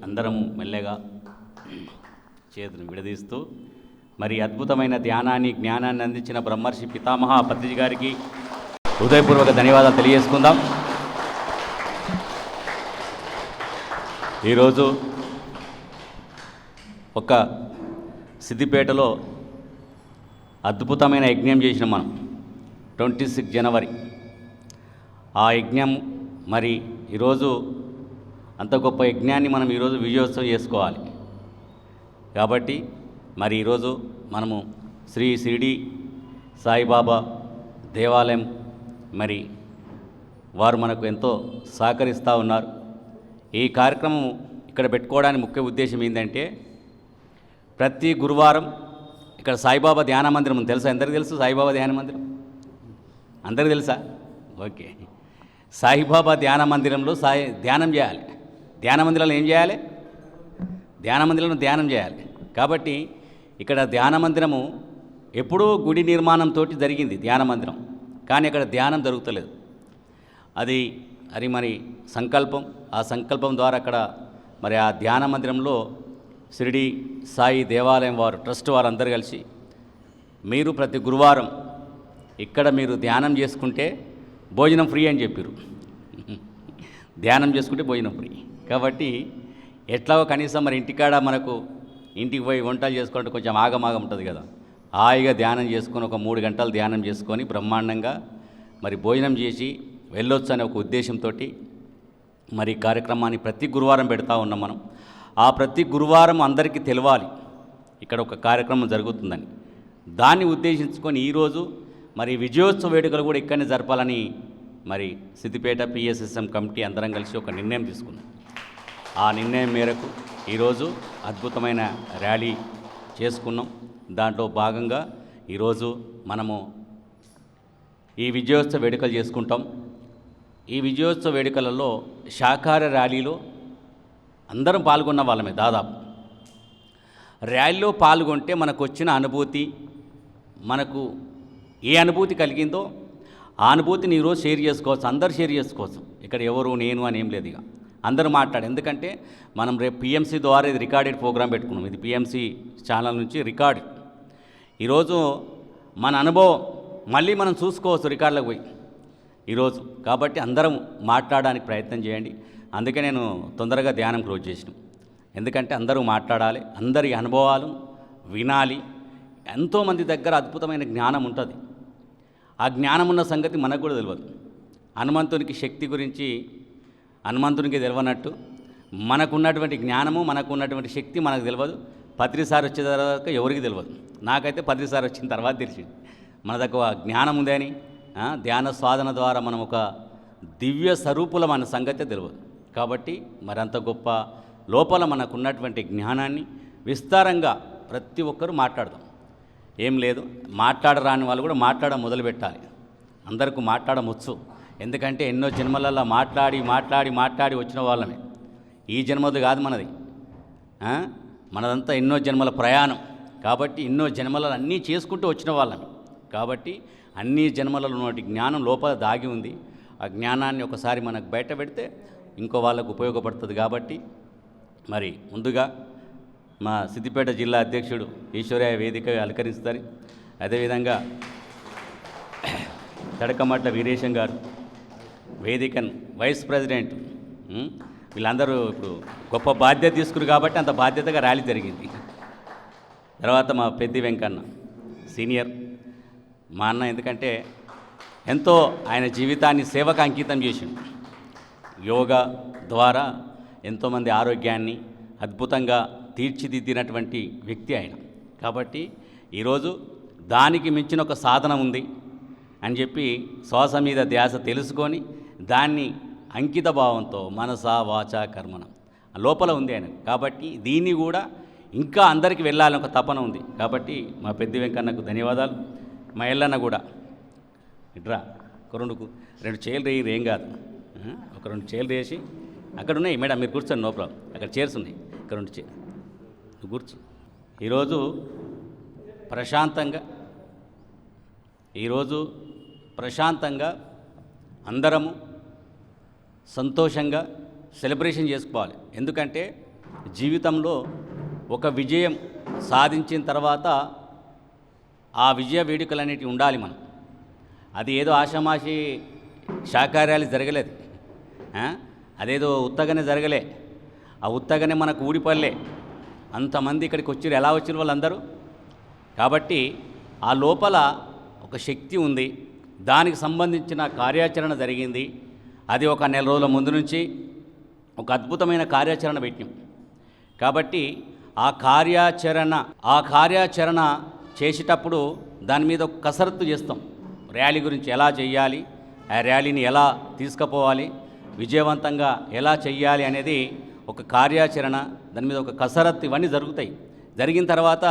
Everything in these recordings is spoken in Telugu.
అందరము మెల్లగా చేతులు విడదీస్తూ మరి అద్భుతమైన ధ్యానాన్ని జ్ఞానాన్ని అందించిన బ్రహ్మర్షి పితామహ పత్రిజీ గారికి హృదయపూర్వక ధన్యవాదాలు తెలియజేసుకుందాం. ఈరోజు ఒక సిద్దిపేటలో అద్భుతమైన యజ్ఞం చేసినాం మనం 26 జనవరి. ఆ యజ్ఞం మరి ఈరోజు అంత గొప్ప యజ్ఞాన్ని మనం ఈరోజు విజయోత్సవం చేసుకోవాలి. కాబట్టి మరి ఈరోజు మనము శ్రీ షిరిడి సాయిబాబా దేవాలయం మరి వారు మనకు ఎంతో సహకరిస్తూ ఉన్నారు. ఈ కార్యక్రమం ఇక్కడ పెట్టుకోవడానికి ముఖ్య ఉద్దేశం ఏంటంటే ప్రతి గురువారం ఇక్కడ సాయిబాబా ధ్యాన మందిరం ఉంది. తెలుసా? అందరికీ తెలుసు సాయిబాబా ధ్యాన మందిరం? అందరికీ తెలుసా? ఓకే. సాయిబాబా ధ్యాన మందిరంలో ధ్యానం చేయాలి. ధ్యాన మందిరంలో ఏం చేయాలి? ధ్యాన మందిరంలో ధ్యానం చేయాలి. కాబట్టి ఇక్కడ ధ్యాన మందిరము ఎప్పుడూ గుడి నిర్మాణంతో జరిగింది ధ్యాన మందిరం, కానీ అక్కడ ధ్యానం జరుగుతలేదు. అది మరి సంకల్పం. ఆ సంకల్పం ద్వారా అక్కడ మరి ఆ ధ్యాన మందిరంలో షిరిడి సాయి దేవాలయం వారు ట్రస్ట్ వారు అందరూ కలిసి మీరు ప్రతి గురువారం ఇక్కడ మీరు ధ్యానం చేసుకుంటే భోజనం ఫ్రీ అని చెప్పారు. ధ్యానం చేసుకుంటే భోజనం ఫ్రీ. కాబట్టి ఎట్లాగో కనీసం మరి ఇంటికాడ మనకు ఇంటికి పోయి వంటలు చేసుకుంటే కొంచెం ఆగమాగం ఉంటుంది కదా, హాయిగా ధ్యానం చేసుకొని ఒక 3 గంటలు ధ్యానం చేసుకొని బ్రహ్మాండంగా మరి భోజనం చేసి వెళ్ళొచ్చు అనే ఒక ఉద్దేశంతో మరి కార్యక్రమాన్ని ప్రతి గురువారం పెడతా ఉన్నాం మనం. ఆ ప్రతి గురువారం అందరికీ తెలవాలి ఇక్కడ ఒక కార్యక్రమం జరుగుతుందని. దాన్ని ఉద్దేశించుకొని ఈరోజు మరి విజయోత్సవ వేడుకలు కూడా ఇక్కడనే జరపాలని మరి సిద్దిపేట పిఎస్ఎస్ఎం కమిటీ అందరం కలిసి ఒక నిర్ణయం తీసుకున్నాం. ఆ నిర్ణయం మేరకు ఈరోజు అద్భుతమైన ర్యాలీ చేసుకున్నాం. దాంట్లో భాగంగా ఈరోజు మనము ఈ విజయోత్సవ వేడుకలు చేసుకుంటాం. ఈ విజయోత్సవ వేడుకలలో శాకాహార ర్యాలీలో అందరం పాల్గొన్న వాళ్ళమే. దాదాపు ర్యాలీలో పాల్గొంటే మనకు వచ్చిన అనుభూతి, మనకు ఏ అనుభూతి కలిగిందో ఆ అనుభూతిని ఈరోజు షేర్ చేసుకోవచ్చు. అందరు షేర్ చేసుకోవచ్చు. ఇక్కడ ఎవరు నేను అని ఏం లేదు, ఇక అందరూ మాట్లాడు. ఎందుకంటే మనం రేపు పిఎంసి ద్వారా ఇది రికార్డెడ్ ప్రోగ్రాం పెట్టుకున్నాం. ఇది పిఎంసి ఛానల్ నుంచి రికార్డ్. ఈరోజు మన అనుభవం మళ్ళీ మనం చూసుకోవచ్చు రికార్డులకు పోయి ఈరోజు. కాబట్టి అందరం మాట్లాడడానికి ప్రయత్నం చేయండి. అందుకే నేను తొందరగా ధ్యానం క్లోజ్ చేసినాం. ఎందుకంటే అందరూ మాట్లాడాలి, అందరి అనుభవాలు వినాలి. ఎంతోమంది దగ్గర అద్భుతమైన జ్ఞానం ఉంటుంది. ఆ జ్ఞానం ఉన్న సంగతి మనకు కూడా తెలియదు. హనుమంతునికి శక్తి గురించి హనుమంతునికి తెలియనట్టు మనకున్నటువంటి జ్ఞానము, మనకున్నటువంటి శక్తి మనకు తెలియదు. పత్రిసారి వచ్చే తర్వాత ఎవరికి తెలియదు. నాకైతే పత్రిసారి వచ్చిన తర్వాత తెలిసింది మన దగ్గర జ్ఞానం ఉందని. ధ్యాన సాధన ద్వారా మనం ఒక దివ్య స్వరూపులం అన్న సంగతే తెలియదు. కాబట్టి మరంత గొప్ప లోపల మనకున్నటువంటి జ్ఞానాన్ని విస్తారంగా ప్రతి ఒక్కరూ మాట్లాడదాం. ఏం లేదు, మాట్లాడరాని వాళ్ళు కూడా మాట్లాడడం మొదలుపెట్టాలి. అందరికీ మాట్లాడవచ్చు. ఎందుకంటే ఎన్నో జన్మలలో మాట్లాడి వచ్చిన వాళ్ళమే. ఈ జన్మది కాదు మనది, మనదంతా ఎన్నో జన్మల ప్రయాణం. కాబట్టి ఎన్నో జన్మలలో అన్నీ చేసుకుంటూ వచ్చిన వాళ్ళమే. కాబట్టి అన్ని జన్మలలో ఉన్నటువంటి జ్ఞానం లోపల దాగి ఉంది. ఆ జ్ఞానాన్ని ఒకసారి మనకు బయట పెడితే ఇంకో వాళ్ళకు ఉపయోగపడుతుంది. కాబట్టి మరి ముందుగా మా సిద్దిపేట జిల్లా అధ్యక్షుడు ఈశ్వర్య వేదిక అలంకరిస్తారు. అదేవిధంగా తడకమట్ల వీరేశం గారు వేదికను వైస్ ప్రెసిడెంట్, వీళ్ళందరూ ఇప్పుడు గొప్ప బాధ్యత తీసుకున్నారు కాబట్టి అంత బాధ్యతగా ర్యాలీ జరిగింది. తర్వాత మా పెద్ది వెంకన్న సీనియర్ మా అన్న. ఎందుకంటే ఎంతో ఆయన జీవితాన్ని సేవకు అంకితం చేసిండు. యోగా ద్వారా ఎంతోమంది ఆరోగ్యాన్ని అద్భుతంగా తీర్చిదిద్దినటువంటి వ్యక్తి ఆయన. కాబట్టి ఈరోజు దానికి మించిన ఒక సాధన ఉంది అని చెప్పి శ్వాస మీద ధ్యాస తెలుసుకొని దాన్ని అంకిత భావంతో మనస వాచ కర్మణ లోపల ఉంది ఆయన. కాబట్టి దీన్ని కూడా ఇంకా అందరికీ వెళ్ళాలని ఒక తపన ఉంది. కాబట్టి మా పెద్ది వెంకన్నకు ధన్యవాదాలు. మా ఎల్లన్న కూడా ఇట్రా ఒక 2 చైర్లు వేయరు, ఏం కాదు. ఒక 2 చైర్లు వేసి అక్కడ ఉన్నాయి. మేడం మీరు కూర్చోండి, నో ప్రాబ్లం. అక్కడ చైర్స్ ఉన్నాయి, ఇక్కడ 2 చైర్ నువ్వు కూర్చో. ఈరోజు ప్రశాంతంగా అందరము సంతోషంగా సెలబ్రేషన్ చేసుకోవాలి. ఎందుకంటే జీవితంలో ఒక విజయం సాధించిన తర్వాత ఆ విజయ వేడుకలు అనేటివి ఉండాలి మనం. అది ఏదో ఆషామాషి శాకార్యాలు జరగలేదు, అదేదో ఉత్తగానే జరగలే. ఆ ఉత్తగానే మనకు ఊడిపడలే. అంతమంది ఇక్కడికి వచ్చారు. ఎలా వచ్చారు వాళ్ళందరూ? కాబట్టి ఆ లోపల ఒక శక్తి ఉంది, దానికి సంబంధించిన కార్యాచరణ జరిగింది. అది ఒక నెల రోజుల ముందు నుంచి ఒక అద్భుతమైన కార్యాచరణ పెట్టాం. కాబట్టి ఆ కార్యాచరణ చేసేటప్పుడు దాని మీద ఒక కసరత్తు చేస్తాం. ర్యాలీ గురించి ఎలా చేయాలి, ఆ ర్యాలీని ఎలా తీసుకుపోవాలి, విజయవంతంగా ఎలా చెయ్యాలి అనేది ఒక కార్యాచరణ, దాని మీద ఒక కసరత్తు, ఇవన్నీ జరుగుతాయి. జరిగిన తర్వాత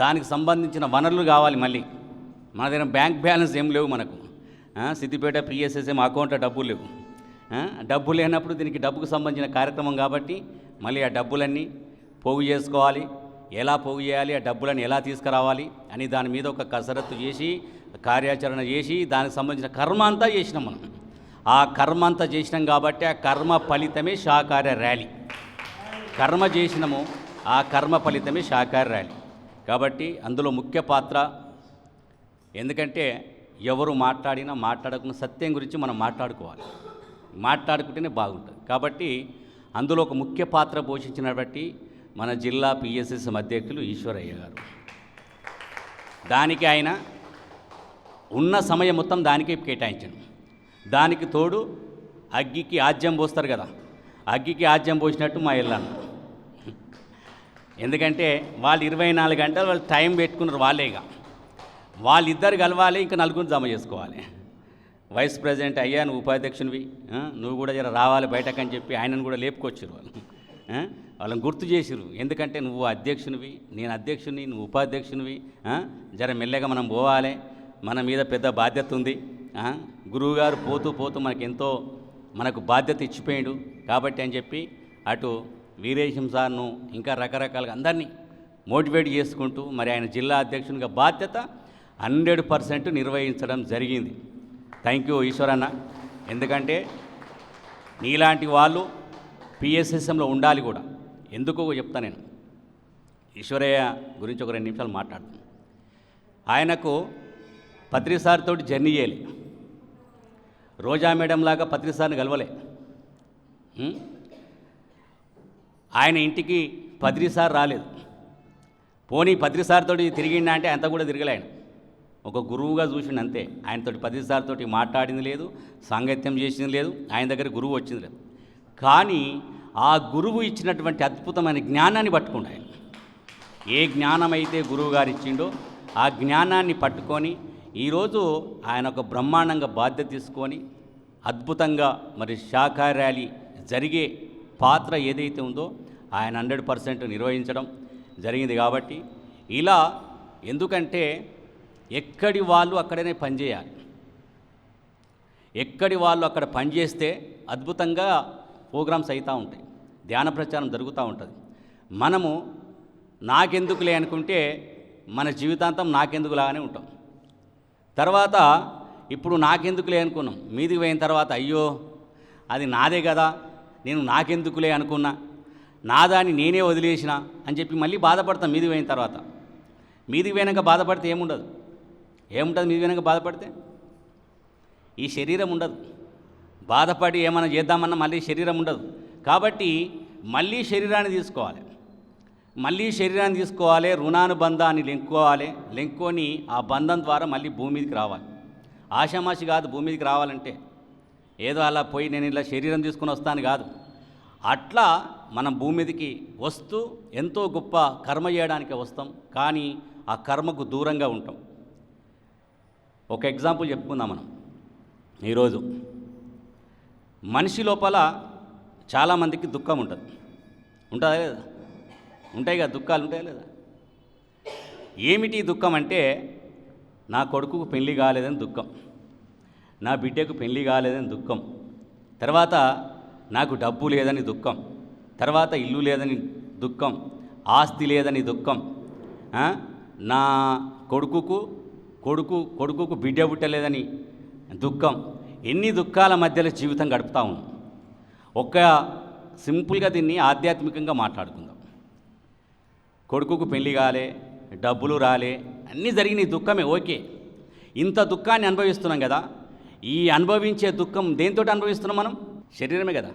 దానికి సంబంధించిన వనరులు కావాలి. మళ్ళీ మన దగ్గర బ్యాంక్ బ్యాలెన్స్ ఏం లేవు మనకు. సిద్దిపేట పిఎస్ఎస్ఎం అకౌంట్లో డబ్బులు లేవు. డబ్బు లేనప్పుడు దీనికి డబ్బుకు సంబంధించిన కార్యక్రమం కాబట్టి మళ్ళీ ఆ డబ్బులన్నీ పోగు చేసుకోవాలి. ఎలా పోగు చేయాలి, ఆ డబ్బులను ఎలా తీసుకురావాలి అని దాని మీద ఒక కసరత్తు చేసి కార్యాచరణ చేసి దానికి సంబంధించిన కర్మ అంతా చేసినాం మనం. ఆ కర్మ అంతా చేసినాం కాబట్టి ఆ కర్మ ఫలితమే శాకార్య ర్యాలీ. కర్మ చేసినాము, ఆ కర్మ ఫలితమే శాకార్య ర్యాలీ. కాబట్టి అందులో ముఖ్య పాత్ర, ఎందుకంటే ఎవరు మాట్లాడకుండా సత్యం గురించి మనం మాట్లాడుకోవాలి, మాట్లాడుకుంటేనే బాగుంటుంది. కాబట్టి అందులో ఒక ముఖ్య పాత్ర పోషించినటువంటి మన జిల్లా పిఎస్ఎస్ అధ్యక్షులు ఈశ్వరయ్య గారు. దానికి ఆయన ఉన్న సమయం మొత్తం దానికే కేటాయించాడు. దానికి తోడు అగ్గికి ఆజ్యం పోస్తారు కదా, అగ్గికి ఆజ్యం పోసినట్టు మా ఇళ్ళన్న. ఎందుకంటే వాళ్ళు 24 గంటలు వాళ్ళు టైం పెట్టుకున్నారు. వాళ్ళేగా వాళ్ళిద్దరు కలవాలి, ఇంకా నలుగురు జమ చేసుకోవాలి. వైస్ ప్రెసిడెంట్ అయ్యా, నువ్వు ఉపాధ్యక్షునివి, నువ్వు కూడా జర రావాలి బయటకని చెప్పి ఆయనను కూడా లేపుకొచ్చారు వాళ్ళు. వాళ్ళని గుర్తు చేసిరు. ఎందుకంటే నువ్వు అధ్యక్షునివి, నేను అధ్యక్షుని, నువ్వు ఉపాధ్యక్షునివి, జర మెల్లగా మనం పోవాలి, మన మీద పెద్ద బాధ్యత ఉంది. గురువుగారు పోతూ పోతూ మనకు బాధ్యత ఇచ్చిపోయాడు. కాబట్టి అని చెప్పి అటు వీరేశం సార్ను ఇంకా రకరకాలుగా అందరినీ మోటివేట్ చేసుకుంటూ మరి ఆయన జిల్లా అధ్యక్షునిగా బాధ్యత 100% నిర్వహించడం జరిగింది. థ్యాంక్ యూ ఈశ్వరన్న. ఎందుకంటే నీలాంటి వాళ్ళు పిఎస్ఎస్ఎంలో ఉండాలి కూడా. ఎందుకో చెప్తా నేను. ఈశ్వరయ్య గురించి ఒక 2 నిమిషాలు మాట్లాడుతాను. ఆయనకు పత్రి సార్ తోటి జర్నీ చేయాలి. రోజా మేడం లాగా పత్రి సార్ని కలవలే. ఆయన ఇంటికి పత్రి సార్ రాలేదు. పోనీ పత్రి సార్ తోటి తిరిగిండా అంటే అంత కూడా తిరగలే. ఆయన ఒక గురువుగా చూసిండు అంతే. ఆయనతోటి పత్రి సార్ తోటి మాట్లాడింది లేదు, సాంగత్యం చేసింది లేదు, ఆయన దగ్గర గురువు వచ్చింది లేదు. కానీ ఆ గురువు ఇచ్చినటువంటి అద్భుతమైన జ్ఞానాన్ని పట్టుకుండు ఆయన. ఏ జ్ఞానం అయితే గురువు గారు ఇచ్చిండో ఆ జ్ఞానాన్ని పట్టుకొని ఈరోజు ఆయన ఒక బ్రహ్మాండంగా బాధ్యత తీసుకొని అద్భుతంగా మరి శాఖా ర్యాలీ జరిగే పాత్ర ఏదైతే ఉందో ఆయన 100% నిర్వహించడం జరిగింది. కాబట్టి ఇలా, ఎందుకంటే ఎక్కడి వాళ్ళు అక్కడనే పనిచేయాలి. ఎక్కడి వాళ్ళు అక్కడ పనిచేస్తే అద్భుతంగా ప్రోగ్రామ్స్ అవుతూ ఉంటాయి, ధ్యాన ప్రచారం జరుగుతూ ఉంటుంది. మనము నాకెందుకులే అనుకుంటే మన జీవితాంతం నాకెందుకులాగానే ఉంటాం. తర్వాత ఇప్పుడు నాకెందుకులే అనుకున్నాం, మీదికి పోయిన తర్వాత అయ్యో అది నాదే కదా, నేను నాకెందుకులే అనుకున్నా, నాదాన్ని నేనే వదిలేసిన అని చెప్పి మళ్ళీ బాధపడతాం. మీదికి పోయిన తర్వాత, మీదికి పోయినాక బాధపడితే ఏముంటుంది? మీదికి పోయినాక బాధపడితే ఈ శరీరం ఉండదు. బాధపడి ఏమైనా చేద్దామన్నా మళ్ళీ శరీరం ఉండదు. కాబట్టి మళ్ళీ శరీరాన్ని తీసుకోవాలి, రుణానుబంధాన్ని లెంకొని ఆ బంధం ద్వారా మళ్ళీ భూమి మీదకి రావాలి. ఆషామాషి కాదు భూమి మీదకి రావాలంటే, ఏదో అలా పోయి నేను ఇలా శరీరం తీసుకుని వస్తాను కాదు. అట్లా మనం భూమి మీదకి వస్తూ ఎంతో గొప్ప కర్మ చేయడానికి వస్తాం, కానీ ఆ కర్మకు దూరంగా ఉంటాం. ఒక ఎగ్జాంపుల్ చెప్పుకుందాం మనం. ఈరోజు మనిషి లోపల చాలామందికి దుఃఖం ఉంటుందా లేదా? ఉంటాయి కదా, దుఃఖాలు ఉంటాయా లేదా? ఏమిటి దుఃఖం అంటే, నా కొడుకుకు పెళ్లి కాలేదని దుఃఖం, నా బిడ్డకు పెళ్లి కాలేదని దుఃఖం, తర్వాత నాకు డబ్బు లేదని దుఃఖం, తర్వాత ఇల్లు లేదని దుఃఖం, ఆస్తి లేదని దుఃఖం, నా కొడుకుకు బిడ్డ పుట్టలేదని దుఃఖం. ఎన్ని దుఃఖాల మధ్యలో జీవితం గడుపుతా ఉన్నాం. ఒక్క సింపుల్గా దీన్ని ఆధ్యాత్మికంగా మాట్లాడుకుందాం. కొడుకుకు పెళ్లి కాలే, డబ్బులు రాలే, అన్నీ జరిగినాయి, దుఃఖమే, ఓకే. ఇంత దుఃఖాన్ని అనుభవిస్తున్నాం కదా, ఈ అనుభవించే దుఃఖం దేంతో అనుభవిస్తున్నాం మనం? శరీరమే కదా,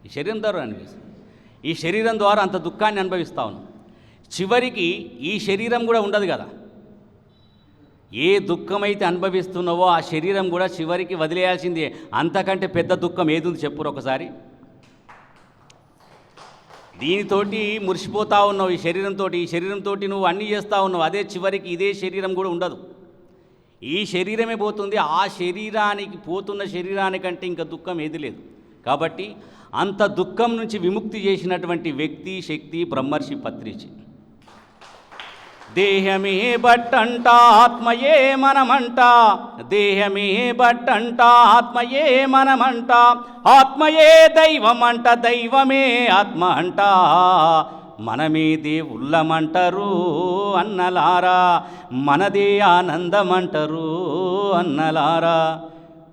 ఈ శరీరం ద్వారా అనుభవిస్తాం. ఈ శరీరం ద్వారా అంత దుఃఖాన్ని అనుభవిస్తా ఉన్నాం. చివరికి ఈ శరీరం కూడా ఉండదు కదా, ఏ దుఃఖమైతే అనుభవిస్తున్నావో ఆ శరీరం కూడా చివరికి వదిలేయాల్సిందే. అంతకంటే పెద్ద దుఃఖం ఏది ఉంది చెప్పురు ఒకసారి? దీనితోటి మురిసిపోతూ ఉన్నావు, ఈ శరీరంతో నువ్వు అన్నీ చేస్తూ ఉన్నావు. అదే చివరికి ఇదే శరీరం కూడా ఉండదు, ఈ శరీరమే పోతుంది. ఆ శరీరానికి పోతున్న శరీరానికంటే ఇంకా దుఃఖం ఏది లేదు. కాబట్టి అంత దుఃఖం నుంచి విముక్తి చేసినటువంటి వ్యక్తి, శక్తి బ్రహ్మర్షి పత్రిజీ. దేహమే బట్టంట ఆత్మయే మనమంట, దేహమే బట్టంట ఆత్మయే మనమంట, ఆత్మయే దైవమంట దైవమే ఆత్మ అంట, మనమే దేవుళ్ళమంటారు అన్నలారా, మనదే ఆనందమంటారు అన్నలారా.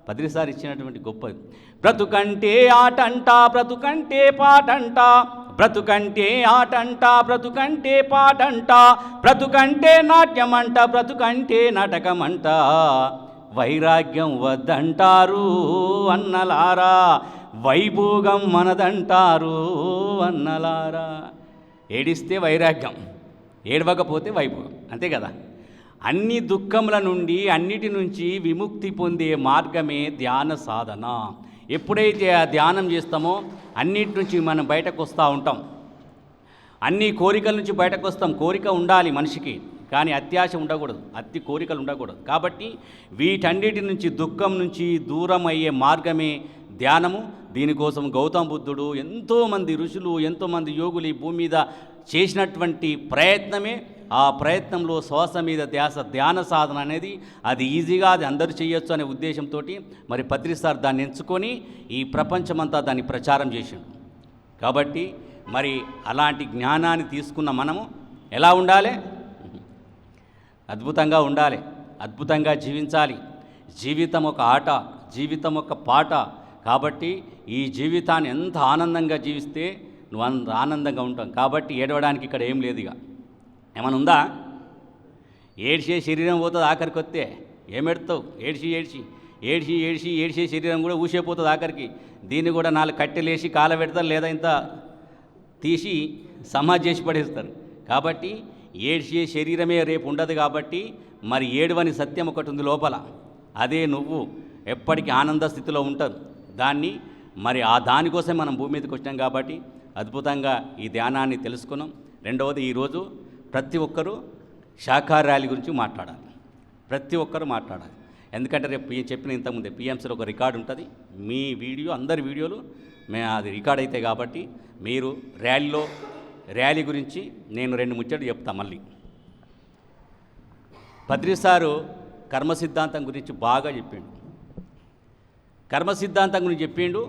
పదిసారి ఇచ్చినటువంటి గొప్ప బ్రతుకంటే ఆటంట బ్రతుకంటే పాటంట, బ్రతుకంటే ఆటంట బ్రతుకంటే పాటంట, బ్రతుకంటే నాట్యమంట బ్రతుకంటే నాటకమంట, వైరాగ్యం వద్దంటారు అన్నలారా, వైభోగం మనదంటారు అన్నలారా. ఏడిస్తే వైరాగ్యం, ఏడవకపోతే వైభోగం, అంతే కదా. అన్ని దుఃఖముల నుండి అన్నిటి నుంచి విముక్తి పొందే మార్గమే ధ్యాన సాధన. ఎప్పుడైతే ఆ ధ్యానం చేస్తామో అన్నిటి నుంచి మనం బయటకు వస్తూ ఉంటాం, అన్ని కోరికల నుంచి బయటకు వస్తాం. కోరిక ఉండాలి మనిషికి, కానీ అత్యాశ ఉండకూడదు, అతి కోరికలు ఉండకూడదు. కాబట్టి వీటన్నిటి నుంచి, దుఃఖం నుంచి దూరం అయ్యే మార్గమే ధ్యానము. దీనికోసం గౌతమ బుద్ధుడు, ఎంతోమంది ఋషులు, ఎంతోమంది యోగులు ఈ భూమి మీద చేసినటువంటి ప్రయత్నమే. ఆ ప్రయత్నంలో శ్వాస మీద ధ్యాస, ధ్యాన సాధన అనేది అది ఈజీగా అది అందరూ చేయొచ్చు అనే ఉద్దేశంతో మరి పత్రి సార్ దాన్ని ఎంచుకొని ఈ ప్రపంచమంతా దాన్ని ప్రచారం చేసిండు. కాబట్టి మరి అలాంటి జ్ఞానాన్ని తీసుకున్న మనము ఎలా ఉండాలి? అద్భుతంగా ఉండాలి, అద్భుతంగా జీవించాలి. జీవితం ఒక ఆట, జీవితం ఒక పాట. కాబట్టి ఈ జీవితాన్ని ఎంత ఆనందంగా జీవిస్తే నువ్వు అంత ఆనందంగా ఉంటావు. కాబట్టి ఏడవడానికి ఇక్కడ ఏం లేదు. ఇక ఏమైనా ఉందా? ఏడ్చే శరీరం పోతుంది ఆఖరికి వస్తే ఏమెడతావు? ఏడ్చే శరీరం కూడా ఊసేపోతుంది ఆఖరికి. దీన్ని కూడా 4 కట్టెలేసి కాల పెడతారు, లేదా ఇంత తీసి సమాధి చేసి పడేస్తారు. కాబట్టి ఏడ్చే శరీరమే రేపు ఉండదు. కాబట్టి మరి ఏడవని సత్యం ఒకటి ఉంది లోపల, అదే నువ్వు ఎప్పటికీ ఆనంద స్థితిలో ఉంటావు. దాన్ని మరి ఆ దానికోసం మనం భూమి మీదకి వచ్చాం. కాబట్టి అద్భుతంగా ఈ ధ్యానాన్ని తెలుసుకున్నాం. రెండవది, ఈరోజు ప్రతి ఒక్కరూ శాఖాహార ర్యాలీ గురించి మాట్లాడాలి, ప్రతి ఒక్కరూ మాట్లాడాలి. ఎందుకంటే రేపు చెప్పిన ఇంతకుముందే పిఎంసీలో ఒక రికార్డు ఉంటుంది. మీ వీడియో, అందరి వీడియోలు అది రికార్డ్ అవుతాయి. కాబట్టి మీరు ర్యాలీ గురించి నేను 2 ముచ్చట్లు చెప్తా. మళ్ళీ పత్రి సారు కర్మ సిద్ధాంతం గురించి బాగా చెప్పిండు. కర్మ సిద్ధాంతం గురించి చెప్పిండు.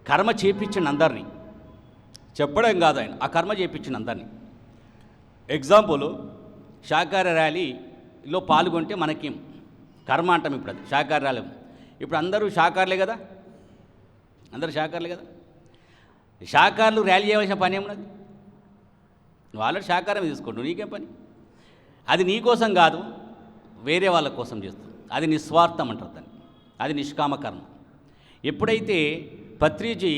కర్మ చేపించిండు అందరినీ, చెప్పడం కాదు ఆయన, ఆ కర్మ చేపించిండు అందరినీ. ఎగ్జాంపుల్, శాకాహార ర్యాలీలో పాల్గొంటే మనకేం కర్మ అంటాం. ఇప్పుడు అది శాకాహార ర్యాలీ. ఇప్పుడు అందరూ శాకాహారులే కదా, అందరూ శాకాహారులే కదా. శాకాహారులు ర్యాలీ చేయవలసిన పని ఏమున్నది? నువ్వు ఆల్రెడీ శాకాహారం తీసుకోండి, నీకేం పని? అది నీ కోసం కాదు, వేరే వాళ్ళ కోసం చేస్తుంది. అది నిస్వార్థం అంటారు దాన్ని, అది నిష్కామ కర్మ. ఎప్పుడైతే పత్రిజీ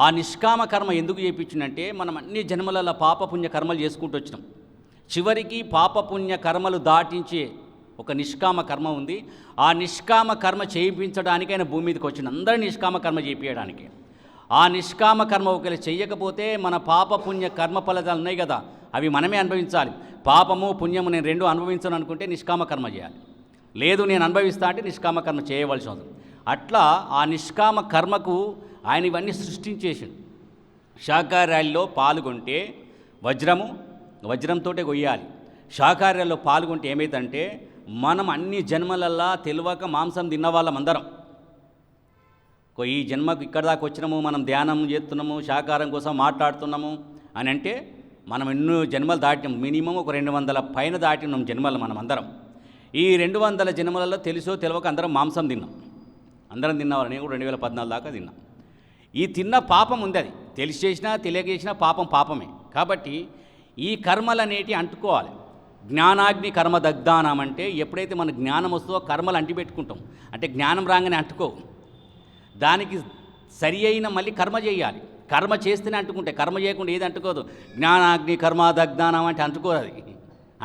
ఆ నిష్కామ కర్మ ఎందుకు చేయించిందంటే, మనం అన్ని జన్మలలో పాపపుణ్య కర్మలు చేసుకుంటూ వచ్చినాం. చివరికి పాపపుణ్య కర్మలు దాటించే ఒక నిష్కామ కర్మ ఉంది. ఆ నిష్కామ కర్మ చేయించడానికి ఆయన భూమి మీదకి వచ్చిన అందరూ నిష్కామ కర్మ చేయించడానికి. ఆ నిష్కామ కర్మ ఒకవేళ చెయ్యకపోతే మన పాపపుణ్య కర్మ ఫలితాలు ఉన్నాయి కదా, అవి మనమే అనుభవించాలి. పాపము పుణ్యము నేను 2 అనుభవించను అనుకుంటే నిష్కామ కర్మ చేయాలి. లేదు నేను అనుభవిస్తా అంటే నిష్కామ కర్మ చేయవలసి ఉంటుంది. అట్లా ఆ నిష్కామ కర్మకు ఆయన ఇవన్నీ సృష్టించేసాడు. శాకాహార ర్యాలీలో పాల్గొంటే వజ్రంతో కొయ్యాలి. శాకాహార ర్యాలీలో పాల్గొంటే ఏమైందంటే, మనం అన్ని జన్మలల్లా తెలియక మాంసం తిన్నవాళ్ళం అందరం. ఈ జన్మకు ఇక్కడ దాకా వచ్చినాము, మనం ధ్యానం చేస్తున్నాము, శాకాహారం కోసం మాట్లాడుతున్నాము అని అంటే మనం ఎన్నో జన్మలు దాటినాం. మినిమం ఒక 200 పైన దాటినాం జన్మలు మనం అందరం. ఈ 200 జన్మలలో తెలుసో తెలియక అందరం మాంసం తిన్నాం. అందరం తిన్నవాళ్ళు, నేను కూడా 2014 దాకా తిన్నాం. ఈ తిన్న పాపం ఉంది, అది తెలిసి చేసినా తెలియక చేసినా పాపం పాపమే. కాబట్టి ఈ కర్మలు అనేటివి అంటుకోవాలి. జ్ఞానాగ్ని కర్మ దగ్ధానం అంటే ఎప్పుడైతే మన జ్ఞానం వస్తుందో కర్మలు అంటిపెట్టుకుంటాం. అంటే జ్ఞానం రాగానే అంటుకోవు, దానికి సరి అయిన మళ్ళీ కర్మ చేయాలి. కర్మ చేస్తేనే అంటుకుంటే, కర్మ చేయకుండా ఏది అంటుకోదు. జ్ఞానాగ్ని కర్మ దగ్ధానం అంటే అంటుకోదు, అది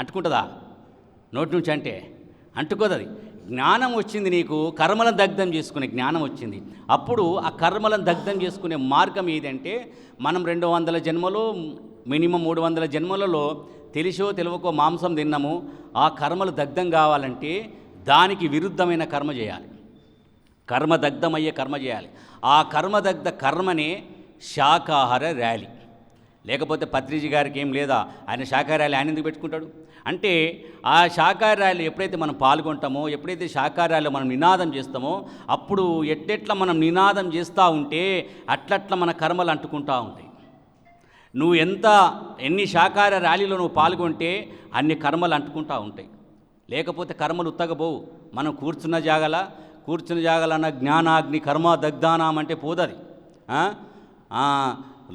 అంటుకుంటుందా నోటి నుంచి అంటే అంటుకోదు. అది జ్ఞానం వచ్చింది నీకు, కర్మలను దగ్ధం చేసుకునే జ్ఞానం వచ్చింది. అప్పుడు ఆ కర్మలను దగ్ధం చేసుకునే మార్గం ఏదంటే, మనం 200 జన్మలో మినిమం 300 జన్మలలో తెలిసో తెలియకో మాంసం తిన్నాము. ఆ కర్మలు దగ్ధం కావాలంటే దానికి విరుద్ధమైన కర్మ చేయాలి, కర్మదగ్ధమయ్యే కర్మ చేయాలి. ఆ కర్మదగ్ధ కర్మనే శాకాహార ర్యాలీ. లేకపోతే పత్రిజీ గారికి ఏం లేదా, ఆయన శాకాహార ర్యాలీ ఆయన ఎందుకు పెట్టుకుంటాడు అంటే, ఆ శాకాహార ర్యాలీ ఎప్పుడైతే మనం పాల్గొంటామో, ఎప్పుడైతే శాకాహార ర్యాలీలో మనం నినాదం చేస్తామో, అప్పుడు ఎట్టెట్లా మనం నినాదం చేస్తూ ఉంటే అట్లట్లా మన కర్మలు అంటుకుంటూ ఉంటాయి. నువ్వు ఎన్ని శాకాహార ర్యాలీలో నువ్వు పాల్గొంటే అన్ని కర్మలు అంటుకుంటూ ఉంటాయి. లేకపోతే కర్మలు ఉత్తగపోవు. మనం కూర్చున్న జాగలన్న జ్ఞానాగ్ని కర్మ దగ్ధానం అంటే పోదది.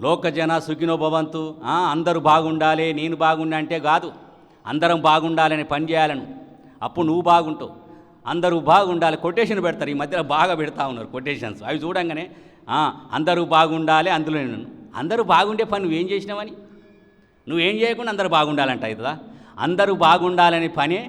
లోకజన సుఖినో భవంతు, అందరూ బాగుండాలి, నేను బాగుండా అంటే కాదు. అందరం బాగుండాలని పని చేయాలను, అప్పుడు నువ్వు బాగుంటావు. అందరూ బాగుండాలి కొటేషన్ పెడతారు, ఈ మధ్యలో బాగా పెడతా ఉన్నారు కొటేషన్స్. అవి చూడంగానే అందరూ బాగుండాలి, అందులో అందరూ బాగుండే పని నువ్వేం చేసినావని, నువ్వేం చేయకుండా అందరూ బాగుండాలంట అవుతుందా? అందరూ బాగుండాలనే పనే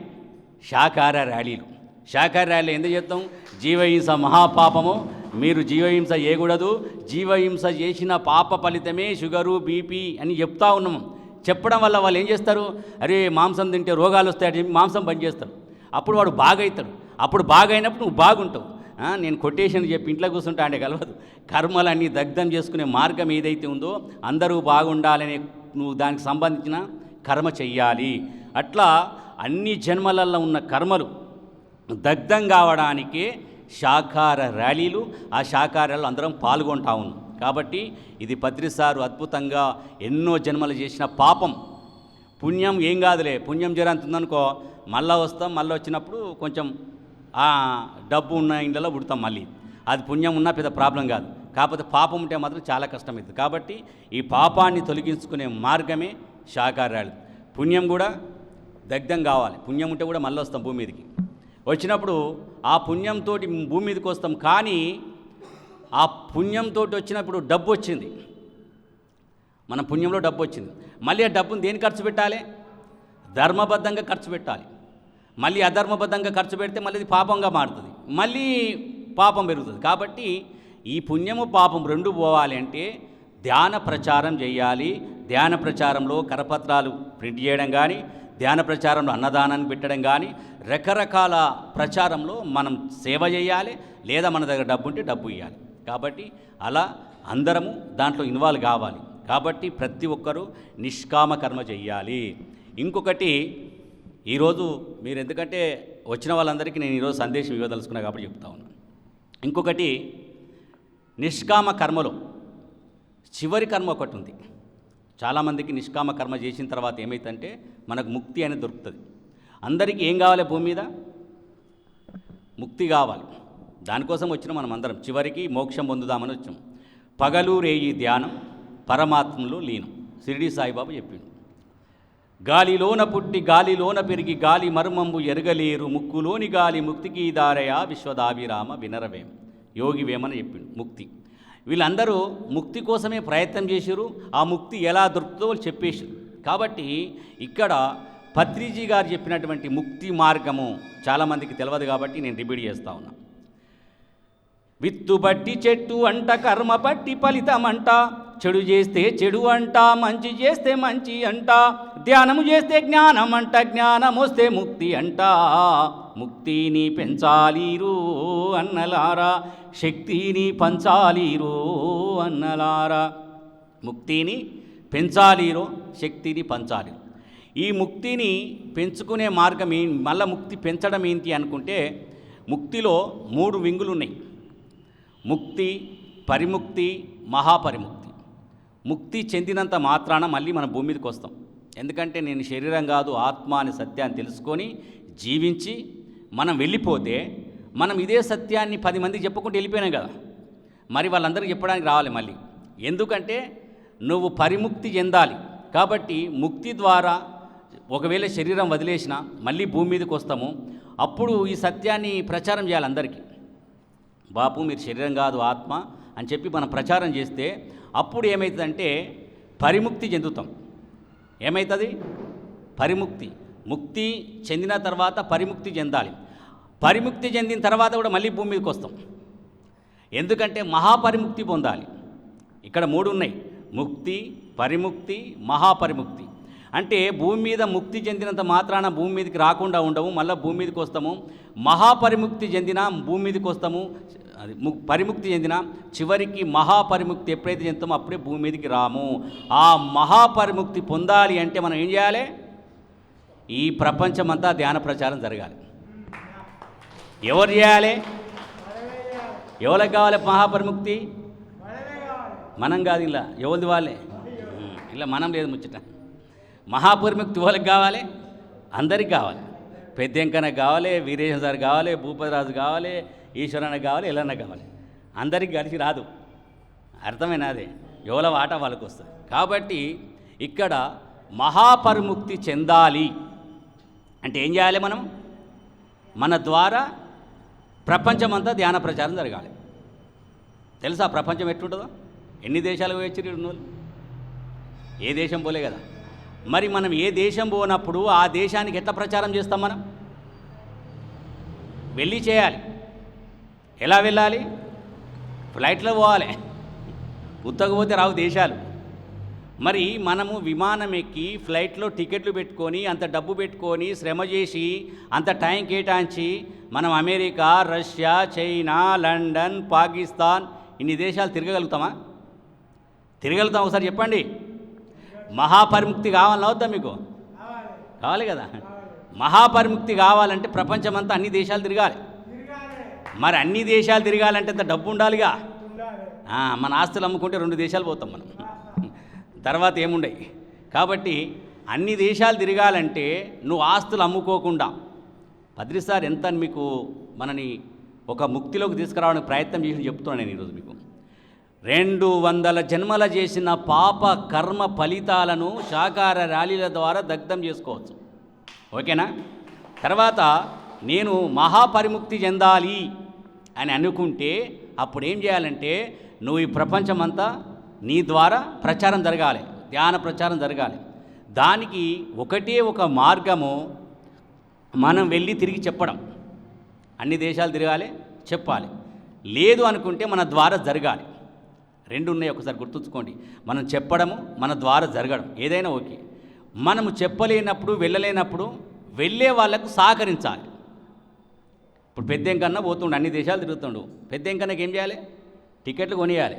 శాకాహార ర్యాలీలు. శాకాహార ర్యాలీలు ఎందుకు చెప్తాం? జీవహింస మహాపాపము, మీరు జీవహింస చేయకూడదు, జీవహింస చేసిన పాప ఫలితమే షుగరు బీపీ అని చెప్తా ఉన్నాము. చెప్పడం వల్ల వాళ్ళు ఏం చేస్తారు, అరే మాంసం తింటే రోగాలు వస్తాయని మాంసం బంద్ చేస్తారు. అప్పుడు వాడు బాగవుతాడు. అప్పుడు బాగైనప్పుడు నువ్వు బాగుంటావు. నేను కొటేషన్ చెప్పి ఇంట్లో కూర్చుంటా అంటే కలవదు. కర్మలన్నీ దగ్ధం చేసుకునే మార్గం ఏదైతే ఉందో, అందరూ బాగుండాలనే నువ్వు దానికి సంబంధించిన కర్మ చెయ్యాలి. అట్లా అన్ని జన్మలలో ఉన్న కర్మలు దగ్ధం కావడానికే శాకాహార ర్యాలీలు. ఆ శాకాహారాలు అందరం పాల్గొంటా ఉన్నాం. కాబట్టి ఇది పత్రిసారు అద్భుతంగా ఎన్నో జన్మలు చేసిన పాపం పుణ్యం ఏం కాదులే, పుణ్యం జరంత ఉందనుకో మళ్ళీ వస్తాం, మళ్ళీ వచ్చినప్పుడు కొంచెం డబ్బు ఉన్న ఇండ్లలో పుడతాం మళ్ళీ. అది పుణ్యం ఉన్నా పెద్ద ప్రాబ్లం కాదు. కాకపోతే పాపం ఉంటే మాత్రం చాలా కష్టమవుతుంది. కాబట్టి ఈ పాపాన్ని తొలగించుకునే మార్గమే శాకాహారాలు. పుణ్యం కూడా దగ్ధం కావాలి. పుణ్యం ఉంటే కూడా మళ్ళీ వస్తాం భూమి మీదకి. వచ్చినప్పుడు ఆ పుణ్యంతో భూమి మీదకి వస్తాం. కానీ ఆ పుణ్యంతో వచ్చినప్పుడు డబ్బు వచ్చింది, మన పుణ్యంలో డబ్బు వచ్చింది. మళ్ళీ ఆ డబ్బును దేని ఖర్చు పెట్టాలి? ధర్మబద్ధంగా ఖర్చు పెట్టాలి. మళ్ళీ అధర్మబద్ధంగా ఖర్చు పెడితే మళ్ళీ ఇది పాపంగా మారుతుంది, మళ్ళీ పాపం పెరుగుతుంది. కాబట్టి ఈ పుణ్యము పాపం రెండు పోవాలి అంటే ధ్యాన ప్రచారం చేయాలి. ధ్యాన ప్రచారంలో కరపత్రాలు ప్రింట్ చేయడం కానీ, ధ్యాన ప్రచారంలో అన్నదానాన్ని పెట్టడం కానీ, రకరకాల ప్రచారంలో మనం సేవ చేయాలి. లేదా మన దగ్గర డబ్బు ఉంటే డబ్బు ఇవ్వాలి. కాబట్టి అలా అందరము దాంట్లో ఇన్వాల్వ్ కావాలి. కాబట్టి ప్రతి ఒక్కరూ నిష్కామ కర్మ చెయ్యాలి. ఇంకొకటి, ఈరోజు మీరు ఎందుకంటే వచ్చిన వాళ్ళందరికీ నేను ఈరోజు సందేశం ఇవ్వదలుచుకున్నా కాబట్టి చెప్తా ఉన్నాను. ఇంకొకటి, నిష్కామ కర్మలో చివరి కర్మ ఒకటి ఉంది. చాలామందికి నిష్కామ కర్మ చేసిన తర్వాత ఏమైతుందంటే మనకు ముక్తి అనేది దొరుకుతుంది. అందరికీ ఏం కావాలి? భూమి మీద ముక్తి కావాలి. దానికోసం వచ్చిన మనం అందరం చివరికి మోక్షం పొందుదామని వచ్చాం. పగలు రేయి ధ్యానం, పరమాత్మలో లీనం. షిరిడి సాయిబాబా చెప్పిండు. గాలిలోన పుట్టి గాలిలోన పెరిగి గాలి మర్మంబు ఎరగలేరు, ముక్కులోని గాలి ముక్తికి దారయ విశ్వదాభిరామ వినరవేమ. యోగి వేమని చెప్పిండు ముక్తి. వీళ్ళందరూ ముక్తి కోసమే ప్రయత్నం చేశారు. ఆ ముక్తి ఎలా దొరుకుతుందో వాళ్ళు చెప్పేశారు. కాబట్టి ఇక్కడ పత్రిజీ గారు చెప్పినటువంటి ముక్తి మార్గము చాలామందికి తెలియదు కాబట్టి నేను రిపీట్ చేస్తూ ఉన్నా. విత్తు బట్టి చెట్టు అంట, కర్మ బట్టి ఫలితం అంట, చెడు చేస్తే చెడు అంట, మంచి చేస్తే మంచి అంట, ధ్యానము చేస్తే జ్ఞానం అంట, జ్ఞానం వస్తే ముక్తి అంట. ముక్తిని పెంచాలిరో అన్నలారా, శక్తిని పంచాలిరో అన్నలారా. ముక్తిని పెంచాలిరో, శక్తిని పంచాలి. ఈ ముక్తిని పెంచుకునే మార్గం మళ్ళీ ముక్తి పెంచడం ఏంటి అనుకుంటే, ముక్తిలో 3 వింగులు ఉన్నాయి. ముక్తి, పరిముక్తి, మహాపరిముక్తి. ముక్తి చెందినంత మాత్రాన మళ్ళీ మన భూమి మీదకి వస్తాం. ఎందుకంటే నేను శరీరం కాదు ఆత్మ అనే సత్యాన్ని తెలుసుకొని జీవించి మనం వెళ్ళిపోతే, మనం ఇదే సత్యాన్ని 10 మందికి చెప్పుకుంటూ వెళ్ళిపోయినాం కదా. మరి వాళ్ళందరికీ చెప్పడానికి రావాలి మళ్ళీ. ఎందుకంటే నువ్వు పరిముక్తి చెందాలి. కాబట్టి ముక్తి ద్వారా ఒకవేళ శరీరం వదిలేసినా మళ్ళీ భూమి మీదకి వస్తాము. అప్పుడు ఈ సత్యాన్ని ప్రచారం చేయాలి అందరికీ. బాపు మీరు శరీరం కాదు ఆత్మ అని చెప్పి మనం ప్రచారం చేస్తే అప్పుడు ఏమవుతుందంటే పరిముక్తి చెందుతాం. ఏమవుతుంది? పరిముక్తి. ముక్తి చెందిన తర్వాత పరిముక్తి చెందాలి. పరిముక్తి చెందిన తర్వాత కూడా మళ్ళీ భూమి మీదకి వస్తాం. ఎందుకంటే మహాపరిముక్తి పొందాలి. ఇక్కడ 3 ఉన్నాయి: ముక్తి, పరిముక్తి, మహాపరిముక్తి. అంటే భూమి మీద ముక్తి చెందినంత మాత్రాన భూమి మీదకి రాకుండా ఉండము, మళ్ళీ భూమి మీదకి వస్తాము. మహాపరిముక్తి చెందిన భూమి మీదకి వస్తాము. అది పరిముక్తి చెందిన చివరికి మహాపరిముక్తి ఎప్పుడైతే చెందుతామో అప్పుడే భూమి మీదకి రాము. ఆ మహాపరిముక్తి పొందాలి అంటే మనం ఏం చేయాలి? ఈ ప్రపంచమంతా ధ్యాన ప్రచారం జరగాలి. ఎవరు చేయాలి? ఎవరికి కావాలి మహాపరిముక్తి? మనం కాదు, ఇలా ఎవరిది వాళ్ళే. ఇలా మనం లేదు ముచ్చట. మహాపరిముక్తి వాళ్ళకి కావాలి, అందరికి కావాలి. పెద్దంకనకు కావాలి, వీరేశం సార్ కావాలి, భూపతిరాజు కావాలి, ఈశ్వరన్న కావాలి, ఎల్లన్న కావాలి. అందరికి కలిసి రాదు. అర్థమైనా? అదే ఎవల వాటా వాళ్ళకి వస్తుంది. కాబట్టి ఇక్కడ మహాపరిముక్తి చెందాలి అంటే ఏం చేయాలి? మనం మన ద్వారా ప్రపంచమంతా ధ్యాన ప్రచారం జరగాలి. తెలుసా ప్రపంచం ఎట్లుంటుందో? ఎన్ని దేశాలు పోయొచ్చారు ఉన్నోళ్ళు? ఏ దేశం పోలే కదా. మరి మనం ఏ దేశం పోనప్పుడు ఆ దేశానికి ఎట్లా ప్రచారం చేస్తాం? మనం వెళ్ళి చేయాలి. ఎలా వెళ్ళాలి? ఫ్లైట్లో పోవాలి. ఉత్తకపోతే రావు దేశాలు. మరి మనము విమానం ఎక్కి ఫ్లైట్లో టికెట్లు పెట్టుకొని అంత డబ్బు పెట్టుకొని శ్రమ చేసి అంత టైం కేటాయించి మనం America, Russia, China, London, Pakistan ఇన్ని దేశాలు తిరగగలుగుతామా? తిరగలుగుతాం? ఒకసారి చెప్పండి. మహాపరిముక్తి కావాలని అవుద్దా మీకు? కావాలి కదా. మహాపరిముక్తి కావాలంటే ప్రపంచమంతా అన్ని దేశాలు తిరగాలి. మరి అన్ని దేశాలు తిరగాలంటే అంత డబ్బు ఉండాలిగా. మన ఆస్తులు అమ్ముకుంటే 2 దేశాలు పోతాం మనం, తర్వాత ఏముండయి. కాబట్టి అన్ని దేశాలు తిరగాలంటే నువ్వు ఆస్తులు అమ్ముకోకుండా పద్రిసారి ఎంత మీకు మనని ఒక ముక్తిలోకి తీసుకురావడానికి ప్రయత్నం చేసి చెప్తున్నాను నేను ఈరోజు మీకు. 200 జన్మల చేసిన పాప కర్మ ఫలితాలను శాకార ర్యాలీల ద్వారా దగ్ధం చేసుకోవచ్చు. ఓకేనా? తర్వాత నేను మహాపరిముక్తి చెందాలి అని అనుకుంటే అప్పుడు ఏం చేయాలంటే నువ్వు ఈ ప్రపంచమంతా నీ ద్వారా ప్రచారం జరగాలి, ధ్యాన ప్రచారం జరగాలి. దానికి ఒకటే ఒక మార్గము, మనం వెళ్ళి తిరిగి చెప్పడం. అన్ని దేశాలు తిరగాలి, చెప్పాలి. లేదు అనుకుంటే మన ద్వారా జరగాలి. 2 ఉన్నాయి, ఒకసారి గుర్తుంచుకోండి. మనం చెప్పడము, మన ద్వారా జరగడం. ఏదైనా ఓకే. మనము చెప్పలేనప్పుడు, వెళ్ళలేనప్పుడు వెళ్ళే వాళ్ళకు సహకరించాలి. ఇప్పుడు పెద్దంకన్నా పోతుండు, అన్ని దేశాలు తిరుగుతుండు. పెద్దంకన్నకి ఏం చేయాలి? టికెట్లు కొనియాలి.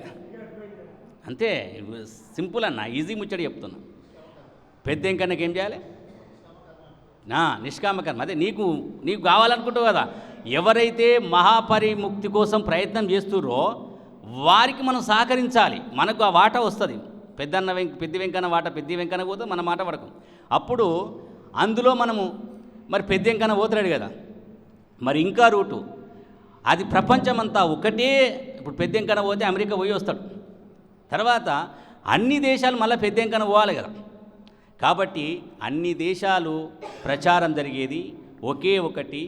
అంతే, సింపుల్ అన్న, ఈజీ ముచ్చడి చెప్తున్నా. పెద్దంకన్నకి ఏం చేయాలి? నిష్కామకర్మ. అదే నీకు కావాలనుకుంటావు కదా. ఎవరైతే మహాపరిముక్తి కోసం ప్రయత్నం చేస్తుర్రో వారికి మనం సహకరించాలి. మనకు ఆ వాటా వస్తుంది. పెద్ద వెంకన్న వాట, పెద్ద వెంకన్న పోతే మన మాట వరకు. అప్పుడు అందులో మనము మరి పెద్ద వెంకన్న పోతున్నాడు కదా, మరి ఇంకా రూటు అది ప్రపంచమంతా ఒకటే. ఇప్పుడు పెద్ద వెంకన్న పోతే అమెరికా పోయి వస్తాడు. తర్వాత అన్ని దేశాలు మళ్ళీ పెద్ద వెంకన్న పోవాలి కదా. కాబట్టి అన్ని దేశాలు ప్రచారం జరిగేది ఒకే ఒకటి,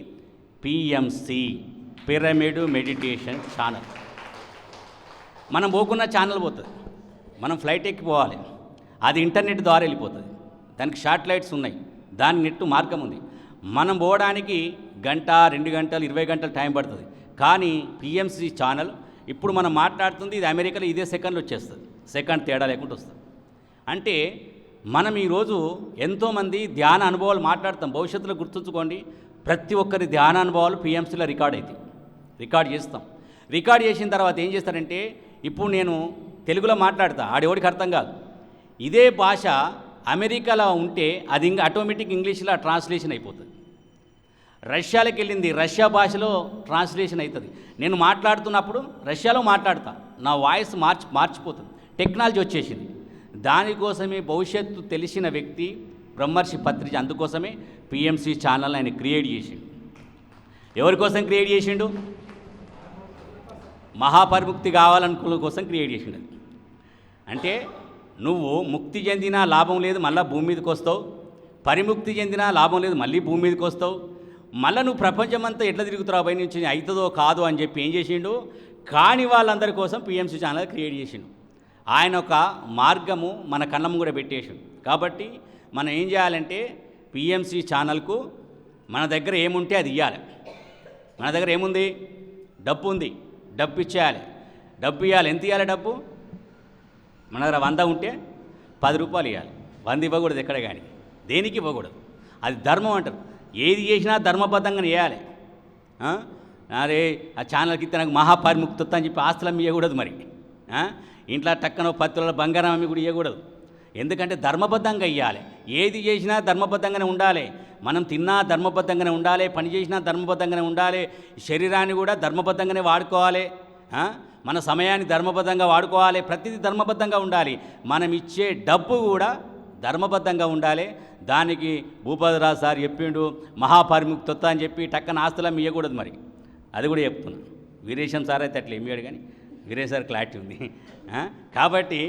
పిఎంసి, పిరమిడ్ మెడిటేషన్ ఛానల్. మనం పోకున్న ఛానల్ పోతుంది. మనం ఫ్లైట్ ఎక్కి పోవాలి, అది ఇంటర్నెట్ ద్వారా వెళ్ళిపోతుంది. దానికి శాటిలైట్స్ ఉన్నాయి, దాని నెట్టు మార్గం ఉంది. మనం పోవడానికి 1 గంట, 2 గంటలు, 20 గంటలు టైం పడుతుంది. కానీ పిఎంసి ఛానల్ ఇప్పుడు మనం మాట్లాడుతుంది, ఇది అమెరికాలో ఇదే సెకండ్లో వచ్చేస్తుంది. సెకండ్ తేడా లేకుండా వస్తుంది. అంటే మనం ఈరోజు ఎంతోమంది ధ్యాన అనుభవాలు మాట్లాడతాం. భవిష్యత్తులో గుర్తుంచుకోండి, ప్రతి ఒక్కరి ధ్యాన అనుభవాలు పిఎంసీలో రికార్డ్ అవుతాయి. రికార్డ్ చేస్తాం. రికార్డ్ చేసిన తర్వాత ఏం చేస్తారంటే, ఇప్పుడు నేను తెలుగులో మాట్లాడతా, ఆడెవడికి అర్థం కాదు. ఇదే భాష అమెరికాలో ఉంటే అది ఇంకా ఆటోమేటిక్ ఇంగ్లీష్లో ట్రాన్స్లేషన్ అయిపోతుంది. రష్యాలోకి వెళ్ళింది, రష్యా భాషలో ట్రాన్స్లేషన్ అవుతుంది. నేను మాట్లాడుతున్నప్పుడు రష్యాలో మాట్లాడతా, నా వాయిస్ మార్చిపోతుంది. టెక్నాలజీ వచ్చేసింది. దానికోసమే భవిష్యత్తు తెలిసిన వ్యక్తి బ్రహ్మర్షి పత్రిజ, అందుకోసమే పిఎంసి ఛానల్ ఆయన క్రియేట్ చేసిండు. ఎవరి కోసం క్రియేట్ చేసిండు? మహాపరిముక్తి కావాలనుకున్న కోసం క్రియేట్ చేసిండు అది. అంటే నువ్వు ముక్తి చెందినా లాభం లేదు, మళ్ళీ భూమి మీదకి వస్తావు. పరిముక్తి చెందినా లాభం లేదు, మళ్ళీ భూమి మీదకి వస్తావు. మళ్ళీ నువ్వు ప్రపంచమంతా ఎట్లా తిరుగుతున్నావు పై నుంచి అవుతుందో కాదు అని చెప్పి ఏం చేసిండు, కాని వాళ్ళందరి కోసం పిఎంసి ఛానల్ క్రియేట్ చేసిండు. ఆయన ఒక మార్గము మన కళ్ళము కూడా పెట్టేసిండు. కాబట్టి మనం ఏం చేయాలంటే పిఎంసి ఛానల్కు మన దగ్గర ఏముంటే అది ఇవ్వాలి. మన దగ్గర ఏముంది, డబ్బు ఉంది, డబ్బు ఇచ్చేయాలి. డబ్బు ఇవ్వాలి. ఎంత ఇవ్వాలి డబ్బు? మన దగ్గర 100 ఉంటే 10 రూపాయలు ఇవ్వాలి. 100 ఇవ్వకూడదు ఎక్కడ కానీ, దేనికి ఇవ్వకూడదు. అది ధర్మం అంటారు. ఏది చేసినా ధర్మబద్ధంగా చేయాలి. అరే ఆ ఛానల్కి ఇస్తే నాకు మహాపరిముక్తి అని చెప్పి ఆస్తులం ఇవ్వకూడదు. మరి ఇంట్లో టక్కన 10 తులాల బంగారం అమ్మి కూడా ఇవ్వకూడదు. ఎందుకంటే ధర్మబద్ధంగా ఇవ్వాలి. ఏది చేసినా ధర్మబద్ధంగానే ఉండాలి. మనం తిన్నా ధర్మబద్ధంగానే ఉండాలి, పని చేసినా ధర్మబద్ధంగానే ఉండాలి, శరీరాన్ని కూడా ధర్మబద్ధంగానే వాడుకోవాలి, మన సమయాన్ని ధర్మబద్ధంగా వాడుకోవాలి, ప్రతిదీ ధర్మబద్ధంగా ఉండాలి. మనం ఇచ్చే డబ్బు కూడా ధర్మబద్ధంగా ఉండాలి. దానికి భూపతిరాజు సార్ చెప్పిండు మహాపరిముక్తి అని చెప్పి టక్కన ఆస్తులం ఇవ్వకూడదు. మరి అది కూడా చెప్తున్నా. వీరేశం సార్ అయితే అట్లా ఇమ్మేడు, కానీ వీరే సార్ క్లారిటీ ఉంది. కాబట్టి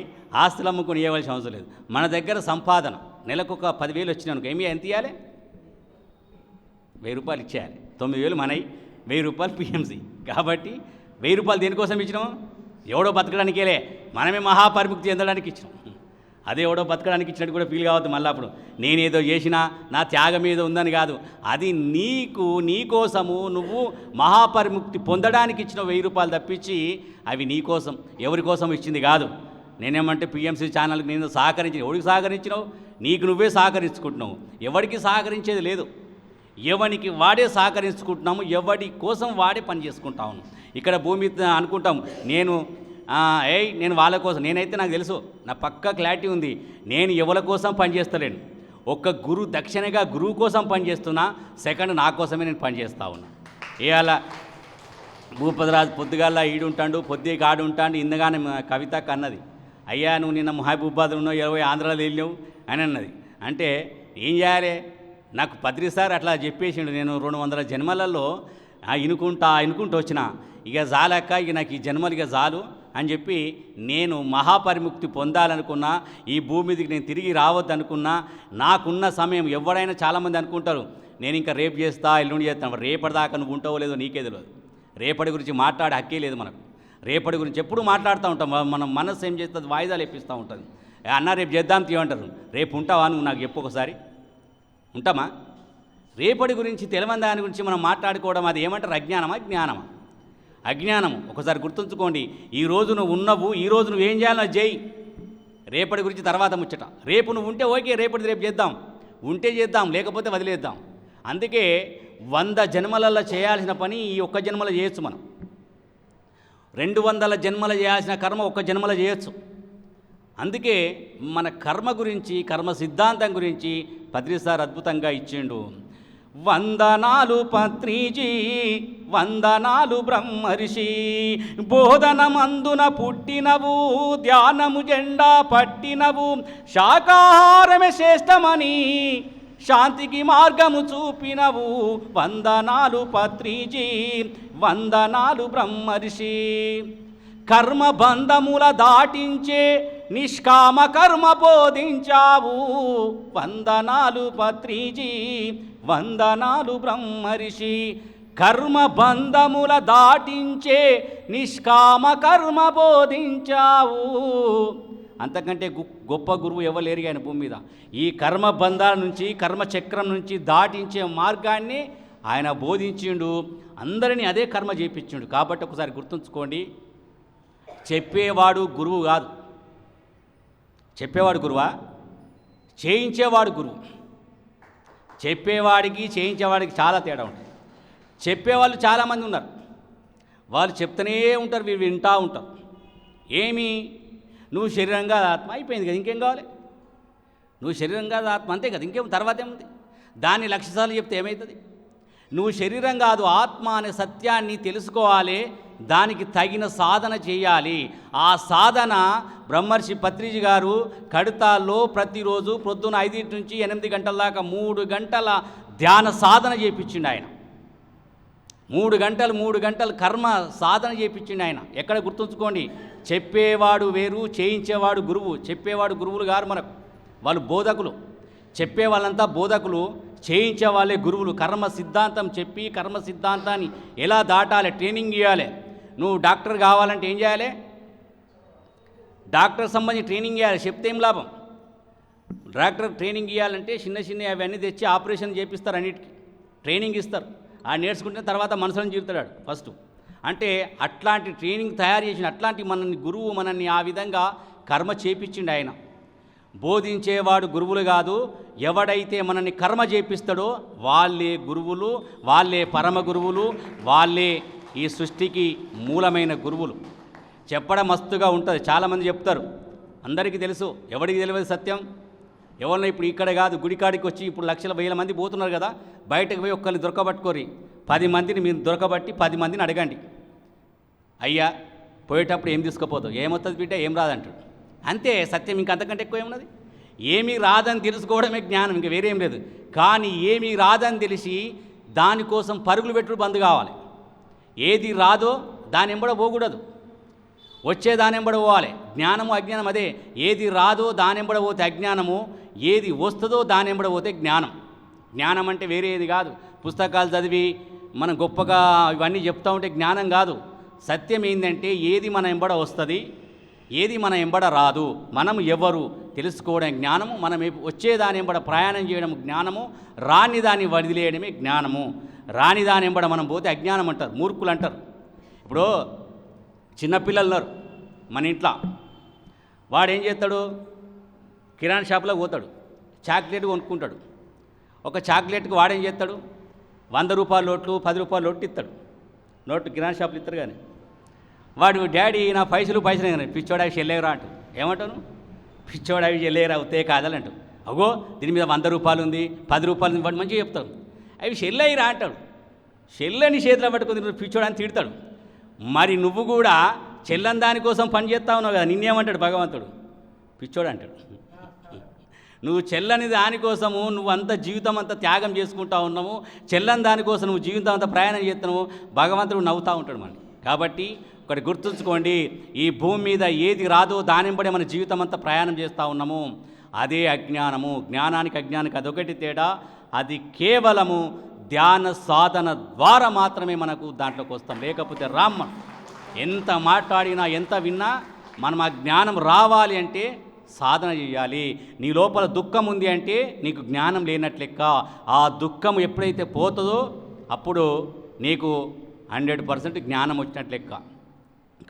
ఆస్తులు అమ్ముకొని ఇవ్వవలసిన అవసరం లేదు. మన దగ్గర సంపాదన నెలకు ఒక 10,000 వచ్చినానుకో ఏమి ఎంత ఇవ్వాలి? 1000 రూపాయలు ఇచ్చేయాలి. 9,000 మనవి, 1000 రూపాయలు పిఎంసి. కాబట్టి 1000 రూపాయలు దేనికోసం ఇచ్చినాము? ఎవడో బతకడానికేలే, మనమే మహాపరిముక్తి చెందడానికి ఇచ్చినాం. అదే ఎవడో బతకడానికి ఇచ్చినట్టు కూడా ఫీల్ కావద్దు. మళ్ళీ అప్పుడు నేనేదో చేసినా నా త్యాగం ఏదో ఉందని కాదు. అది నీ కోసము నువ్వు మహాపరిముక్తి పొందడానికి ఇచ్చిన 1000 రూపాయలు తప్పించి అవి నీ కోసం ఎవరి కోసం ఇచ్చింది కాదు. నేనేమంటే పిఎంసి ఛానల్కి నేను సహకరించిన, ఎవరికి సహకరించినావు? నీకు నువ్వే సహకరించుకుంటున్నావు. ఎవరికి సహకరించేది లేదు. ఎవరికి వాడే సహకరించుకుంటున్నాము, ఎవడి కోసం వాడే పని చేసుకుంటా ఉన్నాం. ఇక్కడ భూమి అనుకుంటాం నేను వాళ్ళ కోసం, నేనైతే నాకు తెలుసు, నా పక్కా క్లారిటీ ఉంది. నేను ఎవరి కోసం పనిచేస్తలేను. ఒక్క దక్షిణగా గురువు కోసం పనిచేస్తున్నా, సెకండ్ నా కోసమే నేను పనిచేస్తూ ఉన్నా. ఇవాళ భూపతిరాజు పొద్దుగాల ఈడుంటాడు, పొద్దుకి ఆడుంటాడు. ఇందగానే కవిత అన్నది, అయ్యా నువ్వు నిన్న మహబూబాబాద్ ఉన్నావు, 20 ఆంధ్రాలో వెళ్ళావు అని అన్నది. అంటే ఏం చేయాలి? నాకు పత్రిసారి అట్లా చెప్పేసిండు. నేను 200 జన్మలలో ఇనుకుంటూ వచ్చిన, ఇక జాలక్క, ఇక నాకు ఈ జన్మలు ఇక చాలు అని చెప్పి నేను మహాపరిముక్తి పొందాలనుకున్నా, ఈ భూమి మీదకి నేను తిరిగి రావద్దనుకున్నా, నాకున్న సమయం ఎవరైనా చాలామంది అనుకుంటారు నేను ఇంకా రేపు చేస్తా, ఎల్లుండి చేస్తాను. రేపటిదాకా నువ్వు ఉంటావో లేదో నీకే తెలియదు. రేపటి గురించి మాట్లాడే హక్కే లేదు మనకు. రేపటి గురించి ఎప్పుడు మాట్లాడుతూ ఉంటాం. మనం మనస్సు ఏం చేస్తుంది, వాయిదాలు ఇప్పిస్తూ ఉంటుంది. అన్న రేపు చేద్దాం తీయమంటారు. రేపు ఉంటావా నువ్వు నాకు చెప్పు ఒకసారి, ఉంటామా? రేపటి గురించి తెలియని దాని గురించి మనం మాట్లాడుకోవడం అది ఏమంటారు? అజ్ఞానమా జ్ఞానమా? అజ్ఞానము. ఒకసారి గుర్తుంచుకోండి. ఈరోజు నువ్వు ఉన్నవు, ఈరోజు నువ్వు ఏం చేయాలో చేయి. రేపటి గురించి తర్వాత ముచ్చట. రేపు నువ్వు ఉంటే ఓకే, రేపటి రేపు చేద్దాం, ఉంటే చేద్దాం, లేకపోతే వదిలేద్దాం. అందుకే 100 జన్మలలో చేయాల్సిన పని ఈ ఒక్క జన్మలో చేయొచ్చు. మనం 200 జన్మలు చేయాల్సిన కర్మ ఒక్క జన్మలో చేయొచ్చు. అందుకే మన కర్మ గురించి, కర్మ సిద్ధాంతం గురించి పత్రిసార్ అద్భుతంగా ఇచ్చిండు. వందనాలు పత్రిజీ, వందనాలు బ్రహ్మర్షి, బోధనమందున పుట్టినవు, ధ్యానము జెండా పట్టినవు, శాకాహారమే శ్రేష్టమని శాంతికి మార్గము చూపినవు. వందనాలు పత్రిజీ, వందనాలు బ్రహ్మర్షి. కర్మ బంధముల దాటించే నిష్కామ కర్మ బోధించావు. వందనాలు పత్రిజీ, వందనాలు బ్రహ్మర్షి. కర్మ బంధముల దాటించే నిష్కామ కర్మ బోధించావు. అంతకంటే గొప్ప గురువు ఎవరు ఆయన భూమి మీద. ఈ కర్మ బంధాల నుంచి, కర్మ చక్రం నుంచి దాటించే మార్గాన్ని ఆయన బోధించిండు. అందరినీ అదే కర్మ చేయించిండు. కాబట్టి ఒకసారి గుర్తుంచుకోండి, చెప్పేవాడు గురువు కాదు. చెప్పేవాడు గురువా? చేయించేవాడు గురువు. చెప్పేవాడికి చేయించేవాడికి చాలా తేడా ఉంటుంది. చెప్పేవాళ్ళు చాలామంది ఉన్నారు, వాళ్ళు చెప్తూనే ఉంటారు, వీళ్ళు వింటూ ఉంటారు. ఏమి, నువ్వు శరీరంగా ఆత్మ అయిపోయింది కదా, ఇంకేం కావాలి? నువ్వు శరీరంగా ఆత్మ అంతే కదా, ఇంకేం తర్వాత ఏముంది? దాన్ని 1,00,000 సార్లు చెప్తే ఏమవుతుంది? నువ్వు శరీరం కాదు, ఆత్మ అనే సత్యాన్ని తెలుసుకోవాలి, దానికి తగిన సాధన చేయాలి. ఆ సాధన బ్రహ్మర్షి పత్రిజీ గారు కడతాల్లో ప్రతిరోజు పొద్దున 5 నుంచి 8 గంటల దాకా 3 గంటల ధ్యాన సాధన చేయించిండు. ఆయన 3 గంటలు కర్మ సాధన చేయించిండు ఆయన. ఎక్కడ గుర్తుంచుకోండి, చెప్పేవాడు వేరు, చేయించేవాడు గురువు. చెప్పేవాడు గురువులు గారు మనకు, వాళ్ళు బోధకులు. చెప్పే వాళ్ళంతా బోధకులు, చేయించే వాళ్ళే గురువులు. కర్మ సిద్ధాంతం చెప్పి కర్మ సిద్ధాంతాన్ని ఎలా దాటాలి ట్రైనింగ్ ఇవ్వాలి. నువ్వు డాక్టర్ కావాలంటే ఏం చేయాలి? డాక్టర్ సంబంధించి ట్రైనింగ్ ఇవ్వాలి. చెప్తే ఏం లాభం? డాక్టర్ ట్రైనింగ్ ఇవ్వాలంటే చిన్న అవన్నీ తెచ్చి ఆపరేషన్ చేపిస్తారు, అన్నిటికీ ట్రైనింగ్ ఇస్తారు. ఆ నేర్చుకుంటే తర్వాత మనసులను జీరుతాడు ఫస్ట్. అంటే అట్లాంటి ట్రైనింగ్ తయారు చేసిన అట్లాంటి మనల్ని గురువు మనల్ని ఆ విధంగా కర్మ చేపించిండు ఆయన. బోధించేవాడు గురువులు కాదు, ఎవడైతే మనల్ని కర్మ చేపిస్తాడో వాళ్ళే గురువులు, వాళ్ళే పరమ గురువులు, వాళ్ళే ఈ సృష్టికి మూలమైన గురువులు. చెప్పడం మస్తుగా ఉంటుంది, చాలామంది చెప్తారు, అందరికీ తెలుసు. ఎవరికి తెలియదు సత్యం? ఎవరినో ఇప్పుడు ఇక్కడ కాదు, గుడికాడికి వచ్చి ఇప్పుడు లక్షల వేల మంది పోతున్నారు కదా, బయటకు పోయి ఒక్కరిని దొరకబట్టుకోరి, 10 మందిని మీరు దొరకబట్టి 10 మందిని అడగండి, అయ్యా పోయేటప్పుడు ఏం తీసుకుపోతావు? ఏమవుతుంది బిడ్డ? ఏం రాదంటాడు. అంతే సత్యం. ఇంక అంతకంటే ఎక్కువ ఏమున్నది? ఏమీ రాదని తెలుసుకోవడమే జ్ఞానం, ఇంక వేరేం లేదు. కానీ ఏమీ రాదని తెలిసి దానికోసం పరుగులు పెట్టుడు బంద్ కావాలి. ఏది రాదో దాని ఎంబడ పోకూడదు, వచ్చే దాని ఎంబడ పోవాలి. జ్ఞానము అజ్ఞానం అదే. ఏది రాదో దాని ఎంబడ పోతే అజ్ఞానము, ఏది వస్తుందో దాని ఎంబడ పోతే జ్ఞానం. జ్ఞానం అంటే వేరే ఏది కాదు. పుస్తకాలు చదివి మనం గొప్పగా ఇవన్నీ చెప్తూ ఉంటే జ్ఞానం కాదు. సత్యం ఏంటంటే ఏది మన ఎంబడ వస్తుంది, ఏది మన ఎంబడ రాదు, మనం ఎవరు తెలుసుకోవడం జ్ఞానము. మనం వచ్చేదాని ఎంబడ ప్రయాణం చేయడం జ్ఞానము, రాని దాన్ని వదిలేయడమే జ్ఞానము. రాని దాని ఎంబడ మనం పోతే అజ్ఞానం అంటారు, మూర్ఖులు అంటారు. ఇప్పుడు చిన్నపిల్లలు ఉన్నారు మన ఇంట్లో, వాడు ఏం చేస్తాడు? కిరాణా షాప్లో పోతాడు, చాక్లెట్ కొనుక్కుంటాడు. ఒక చాక్లెట్కి వాడేం చేస్తాడు? 100 రూపాయల నోట్లు, 10 రూపాయల నోట్లు ఇస్తాడు. నోట్లు కిరాణా షాపులు ఇస్తారు. కానీ వాడు డాడీ నా పైసలు కానీ పిచ్చోడా అవి చెల్లేరా అంటూ. ఏమంటాను? పిచ్చోడా అవి చెల్లేరా అవుతే కాదాలంటూ. అగో దీని మీద 100 రూపాయలు ఉంది, 10 రూపాయలు ఉంది, వాడు మంచిగా చెప్తాడు. అవి చెల్లయిరా అంటాడు. చెల్లని చేతిలో పట్టుకుని పిచ్చోడాన్ని తిడతాడు. మరి నువ్వు కూడా చెల్లని దానికోసం పని చేస్తా ఉన్నావు కదా, నిన్నేమంటాడు భగవంతుడు? పిచ్చోడు అంటాడు. నువ్వు చెల్లని దానికోసము నువ్వు అంత జీవితం అంతా త్యాగం చేసుకుంటా ఉన్నావు, చెల్లని దానికోసం నువ్వు జీవితం అంతా ప్రయాణం చేస్తున్నావు, భగవంతుడు నవ్వుతూ ఉంటాడు మనకి. కాబట్టి ఒకటి గుర్తుంచుకోండి, ఈ భూమి మీద ఏది రాదో దానింబడే మన జీవితం అంతా ప్రయాణం చేస్తూ ఉన్నాము. అదే అజ్ఞానము. జ్ఞానానికి అజ్ఞానానికి అదొకటి తేడా. అది కేవలము ధ్యాన సాధన ద్వారా మాత్రమే మనకు దాంట్లోకి వస్తాం. లేకపోతే రామ్మ ఎంత మాట్లాడినా ఎంత విన్నా మనం ఆ జ్ఞానం రావాలి అంటే సాధన చేయాలి. నీ లోపల దుఃఖం ఉంది అంటే నీకు జ్ఞానం లేనట్లెక్క. ఆ దుఃఖం ఎప్పుడైతే పోతుందో అప్పుడు నీకు 100% జ్ఞానం వచ్చినట్లెక్క.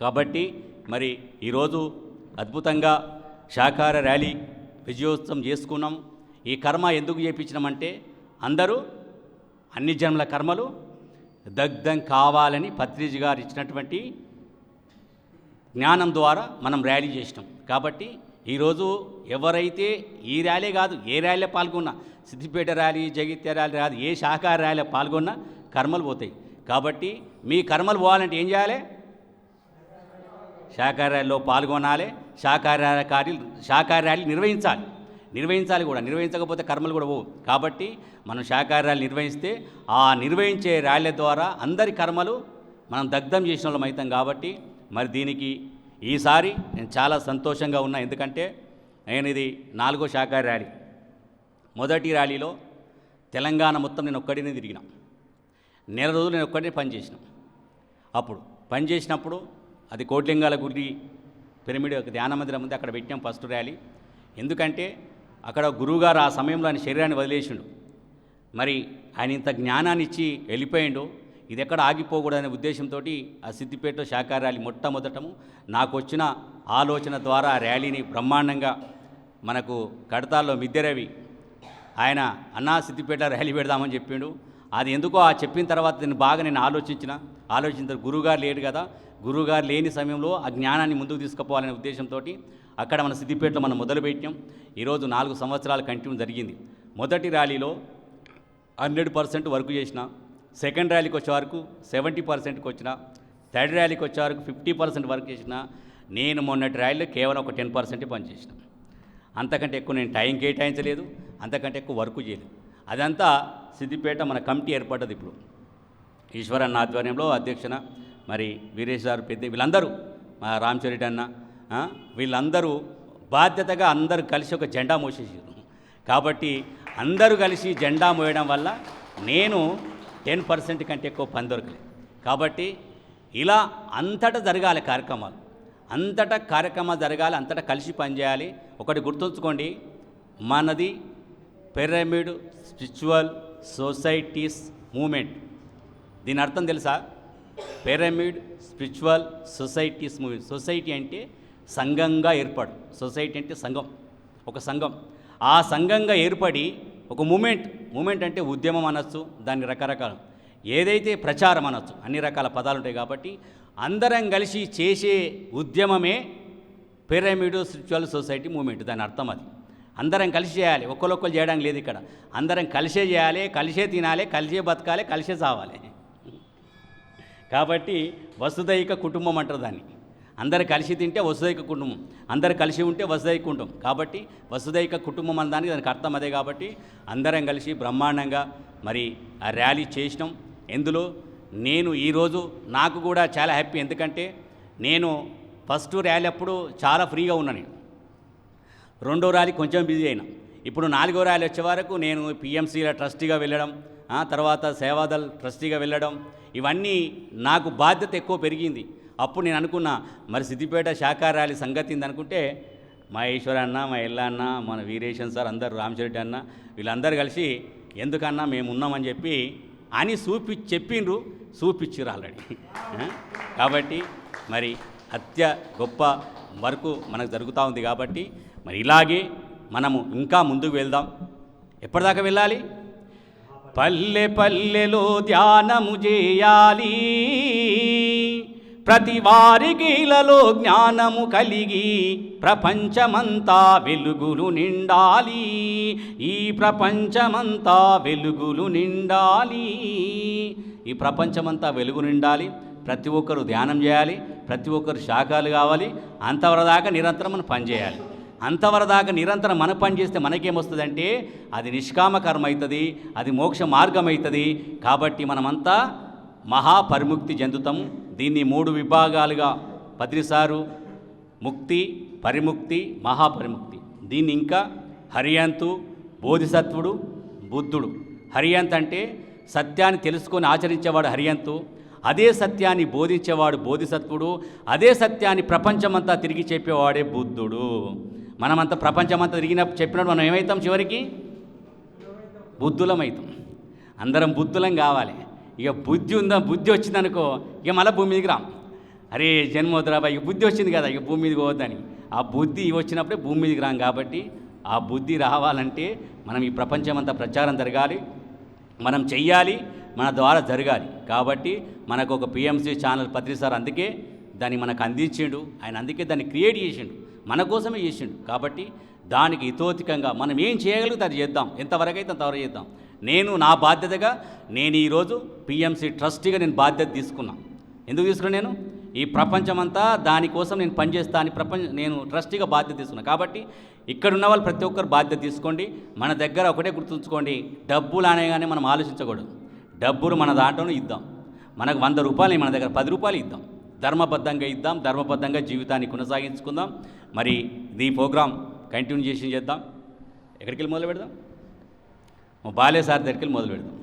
కాబట్టి మరి ఈరోజు అద్భుతంగా శాకాహార ర్యాలీ విజయోత్సవం చేసుకున్నాం. ఈ కర్మ ఎందుకు చేయించినామంటే అందరూ అన్ని జన్మల కర్మలు దగ్ధం కావాలని పత్రిజీ గారు ఇచ్చినటువంటి జ్ఞానం ద్వారా మనం ర్యాలీ చేసినాం. కాబట్టి ఈరోజు ఎవరైతే ఈ ర్యాలీ కాదు ఏ ర్యాలీలో పాల్గొన్నా, సిద్దిపేట ర్యాలీ, జగిత్యాల ర్యాలీ కాదు, ఏ శాఖాహార ర్యాలీలో పాల్గొన్నా కర్మలు పోతాయి. కాబట్టి మీ కర్మలు పోవాలంటే ఏం చేయాలి? శాఖాహార ర్యాలీలో పాల్గొనాలి, శాఖాహార ర్యాలీ నిర్వహించాలి కూడా. నిర్వహించకపోతే కర్మలు కూడా పోవు. కాబట్టి మనం శాఖాహార ర్యాలీ నిర్వహిస్తే ఆ నిర్వహించే ర్యాలీ ద్వారా అందరి కర్మలు మనం దగ్ధం చేసిన వాళ్ళం అవుతాం. కాబట్టి మరి దీనికి ఈసారి నేను చాలా సంతోషంగా ఉన్నా. ఎందుకంటే నేను ఇది 4వ శాఖాహార ర్యాలీ. మొదటి ర్యాలీలో తెలంగాణ మొత్తం నేను ఒక్కడినే తిరిగిన. నెల రోజులు నేను ఒక్కడినే పనిచేసిన. అప్పుడు పనిచేసినప్పుడు అది కోట్లింగాల గుడి పిరమిడ్ ధ్యాన మందిరం ఉంది, అక్కడ పెట్టాం ఫస్ట్ ర్యాలీ. ఎందుకంటే అక్కడ గురువుగారు ఆ సమయంలో ఆయన శరీరాన్ని వదిలేసిండు. మరి ఆయన ఇంత జ్ఞానాన్ని ఇచ్చి వెళ్ళిపోయిండు, ఇది ఎక్కడ ఆగిపోకూడదనే ఉద్దేశంతో ఆ సిద్దిపేటలో శాఖాహార ర్యాలీ మొట్టమొదటము నాకు వచ్చిన ఆలోచన ద్వారా ర్యాలీని బ్రహ్మాండంగా మనకు కడతాల్లో మిద్దెరవి ఆయన అన్నా సిద్దిపేట ర్యాలీ పెడదామని చెప్పిండు. అది ఎందుకో ఆ చెప్పిన తర్వాత నేను ఆలోచించిన గురువుగారు లేడు కదా, గురువుగారు లేని సమయంలో ఆ జ్ఞానాన్ని ముందుకు తీసుకుపోవాలనే ఉద్దేశంతో అక్కడ మన సిద్దిపేటలో మనం మొదలుపెట్టాం. ఈరోజు 4 సంవత్సరాల కంటిన్యూ జరిగింది. మొదటి ర్యాలీలో 100% వర్క్ చేసిన, సెకండ్ ర్యాలీకి వచ్చే వరకు 70%కి వచ్చిన, థర్డ్ ర్యాలీకి వచ్చే వరకు 50% వర్క్ చేసిన. నేను మొన్నటి ర్యాలీలో కేవలం ఒక 10% పనిచేసిన. అంతకంటే ఎక్కువ నేను టైం కేటాయించలేదు, అంతకంటే ఎక్కువ వర్క్ చేయలేదు. అదంతా సిద్దిపేట మన కమిటీ ఏర్పడ్డది. ఇప్పుడు ఈశ్వరన్న ఆధ్వర్యంలో అధ్యక్షన మరి వీరేష్ గారు పెద్ద వీళ్ళందరూ మా రామచరెడ్డి అన్న వీళ్ళందరూ బాధ్యతగా అందరూ కలిసి ఒక జెండా మోసేసారు. కాబట్టి అందరూ కలిసి జెండా మోయడం వల్ల నేను 10% కంటే ఎక్కువ పని దొరకలేదు. కాబట్టి ఇలా అంతటా జరగాలి కార్యక్రమాలు, అంతటా కార్యక్రమాలు జరగాలి, అంతటా కలిసి పనిచేయాలి. ఒకటి గుర్తుంచుకోండి, మనది పిరమిడ్ స్పిరిచువల్ సొసైటీస్ మూమెంట్. దీని అర్థం తెలుసా? Pyramid spiritual societies moment. Society అంటే సంఘంగా ఏర్పడు, సొసైటీ అంటే సంఘం, ఒక సంఘం. ఆ సంఘంగా ఏర్పడి ఒక మూమెంట్ అంటే ఉద్యమం అనొచ్చు, దాన్ని రకరకాల ఏదైతే ప్రచారం అనొచ్చు, అన్ని రకాల పదాలు ఉంటాయి. కాబట్టి అందరం కలిసి చేసే ఉద్యమమే పిరమిడ్ స్పిరిచువల్ సొసైటీ మూమెంట్. దాని అర్థం అది. అందరం కలిసి చేయాలి, ఒక్కరొక్కరు చేయడానికి లేదు ఇక్కడ. అందరం కలిసే చేయాలి, కలిసే తినాలి, కలిసే బతకాలి, కలిసే చావాలి. కాబట్టి వసుదైక కుటుంబం అంటారు దాన్ని. అందరు కలిసి తింటే వసుదైక కుటుంబం, అందరు కలిసి ఉంటే వసుదైక కుటుంబం. కాబట్టి వసుదైక కుటుంబం అనడానికి దానికి అర్థం అదే. కాబట్టి అందరం కలిసి బ్రహ్మాండంగా మరి ఆ ర్యాలీ చేసినాం. ఎందులో నేను ఈరోజు నాకు కూడా చాలా హ్యాపీ. ఎందుకంటే నేను ఫస్ట్ ర్యాలీ అప్పుడు చాలా ఫ్రీగా ఉన్నా, నేను రెండో ర్యాలీ కొంచెం బిజీ అయినా. ఇప్పుడు 4వ ర్యాలీ వచ్చే వరకు నేను పిఎంసీల ట్రస్టీగా వెళ్ళడం, తర్వాత సేవాదల్ ట్రస్టీగా వెళ్ళడం, ఇవన్నీ నాకు బాధ్యత ఎక్కువ పెరిగింది. అప్పుడు నేను అనుకున్నా, మరి సిద్దిపేట శాఖ ర్యాలీ సంగతి అనుకుంటే మా ఈశ్వర అన్న, మా ఎల్ల అన్న, మన వీరేశన్ సార్, అందరు రామచరెడ్డి అన్న, వీళ్ళందరూ కలిసి ఎందుకన్నా మేము ఉన్నామని చెప్పి అని చెప్పిండ్రు, చూపించారు ఆల్రెడీ. కాబట్టి మరి గొప్ప వర్క్ మనకు జరుగుతూ ఉంది. కాబట్టి మరి ఇలాగే మనము ఇంకా ముందుకు వెళ్దాం. ఎప్పటిదాకా వెళ్ళాలి? పల్లె పల్లెలో ధ్యానము చేయాలి, ప్రతి వారికి ఇలలో జ్ఞానము కలిగి ప్రపంచమంతా వెలుగులు నిండాలి, ఈ ప్రపంచమంతా వెలుగులు నిండాలి. ఈ ప్రపంచమంతా వెలుగు నిండాలి. ప్రతి ఒక్కరు ధ్యానం చేయాలి, ప్రతి ఒక్కరు శాఖలు కావాలి. అంతవరదాకా నిరంతరం మనం పనిచేయాలి. అంతవరదాకా నిరంతరం మన పని చేస్తే మనకేమొస్తుందంటే అది నిష్కామ కర్మ అవుతుంది, అది మోక్ష మార్గం అవుతుంది. కాబట్టి మనమంతా మహాపరిముక్తి చెందుతాము. దీన్ని 3 విభాగాలుగా పత్రిసారు ముక్తి, పరిముక్తి, మహాపరిముక్తి. దీన్ని ఇంకా హరియంతు, బోధిసత్వుడు, బుద్ధుడు. హరియంత్ అంటే సత్యాన్ని తెలుసుకొని ఆచరించేవాడు హరియంతు, అదే సత్యాన్ని బోధించేవాడు బోధిసత్వుడు, అదే సత్యాన్ని ప్రపంచమంతా తిరిగి చెప్పేవాడే బుద్ధుడు. మనమంతా ప్రపంచమంతా తిరిగినప్పుడు చెప్పినప్పుడు మనం ఏమవుతాం? చివరికి బుద్ధులమవుతాం. అందరం బుద్ధులం కావాలి. ఇక బుద్ధి వచ్చిందనుకో, ఇక మళ్ళీ భూమి మీదకి రాం. అరే జన్మోదరాబా, ఇక బుద్ధి వచ్చింది కదా, ఇక భూమి మీదకి పోవద్దని. ఆ బుద్ధి వచ్చినప్పుడే భూమి మీదకి రాం. కాబట్టి ఆ బుద్ధి రావాలంటే మనం ఈ ప్రపంచమంతా ప్రచారం జరగాలి, మనం చెయ్యాలి, మన ద్వారా జరగాలి. కాబట్టి మనకు ఒక పిఎంసి ఛానల్ పత్రిసార్ అందుకే దాన్ని మనకు అందించిండు. ఆయన అందుకే దాన్ని క్రియేట్ చేసిండు, మన కోసమే చేసిండు. కాబట్టి దానికి హితోధికంగా మనం ఏం చేయగలిగితే అది చేద్దాం, ఎంతవరకు అయితే అంతవరకు చేద్దాం. నేను నా బాధ్యతగా నేను ఈరోజు పిఎంసి ట్రస్టీగా నేను బాధ్యత తీసుకున్నాను. ఎందుకు తీసుకున్నాను? నేను ఈ ప్రపంచమంతా దానికోసం నేను పనిచేస్తా అని నేను ట్రస్టీగా బాధ్యత తీసుకున్నాను. కాబట్టి ఇక్కడ ఉన్న వాళ్ళు ప్రతి ఒక్కరు బాధ్యత తీసుకోండి. మన దగ్గర ఒకటే గుర్తుంచుకోండి, డబ్బులు అనేగానే మనం ఆలోచించకూడదు. డబ్బులు మన దాంట్లోనే ఇద్దాం. మనకు 100 రూపాయలు మన దగ్గర 10 రూపాయలు ఇద్దాం, ధర్మబద్ధంగా ఇద్దాం, ధర్మబద్ధంగా జీవితాన్ని కొనసాగించుకుందాం. మరి ఈ ప్రోగ్రాం కంటిన్యూషన్ చేద్దాం. ఎక్కడికి వెళ్ళి మొదలు పెడదాం? బాలే సార్ దగ్గరికి వెళ్ళి మొదలు పెడదాం.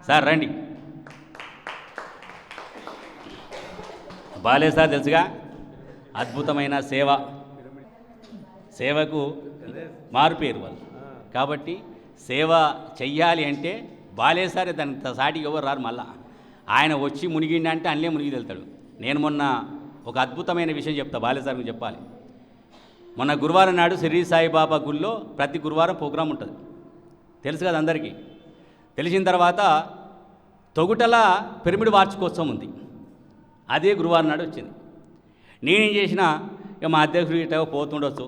సార్ రండి. బాలే సార్ తెలుసుగా, అద్భుతమైన సేవకు మారుపేరు వాళ్ళు. కాబట్టి సేవ చెయ్యాలి అంటే బాలే సారే దానికి సాటికి ఎవరు రారు. మళ్ళా ఆయన వచ్చి మునిగిండి అంటే అన్నే మునిగి వెళ్తాడు. నేను మొన్న ఒక అద్భుతమైన విషయం చెప్తా, బాలే సార్ మీకు చెప్పాలి. మొన్న గురువారం నాడు షిరిడి సాయిబాబా గుళ్ళో ప్రతి గురువారం ప్రోగ్రాం ఉంటుంది, తెలుసు కదా అందరికీ. తెలిసిన తర్వాత తొగుటల పిరమిడ్ వార్షికోత్సవం ఉంది, అదే గురువారం నాడు వచ్చింది. నేనేం చేసిన, ఇక మా అధ్యక్షుడు ఇట్లా పోతుండొచ్చు,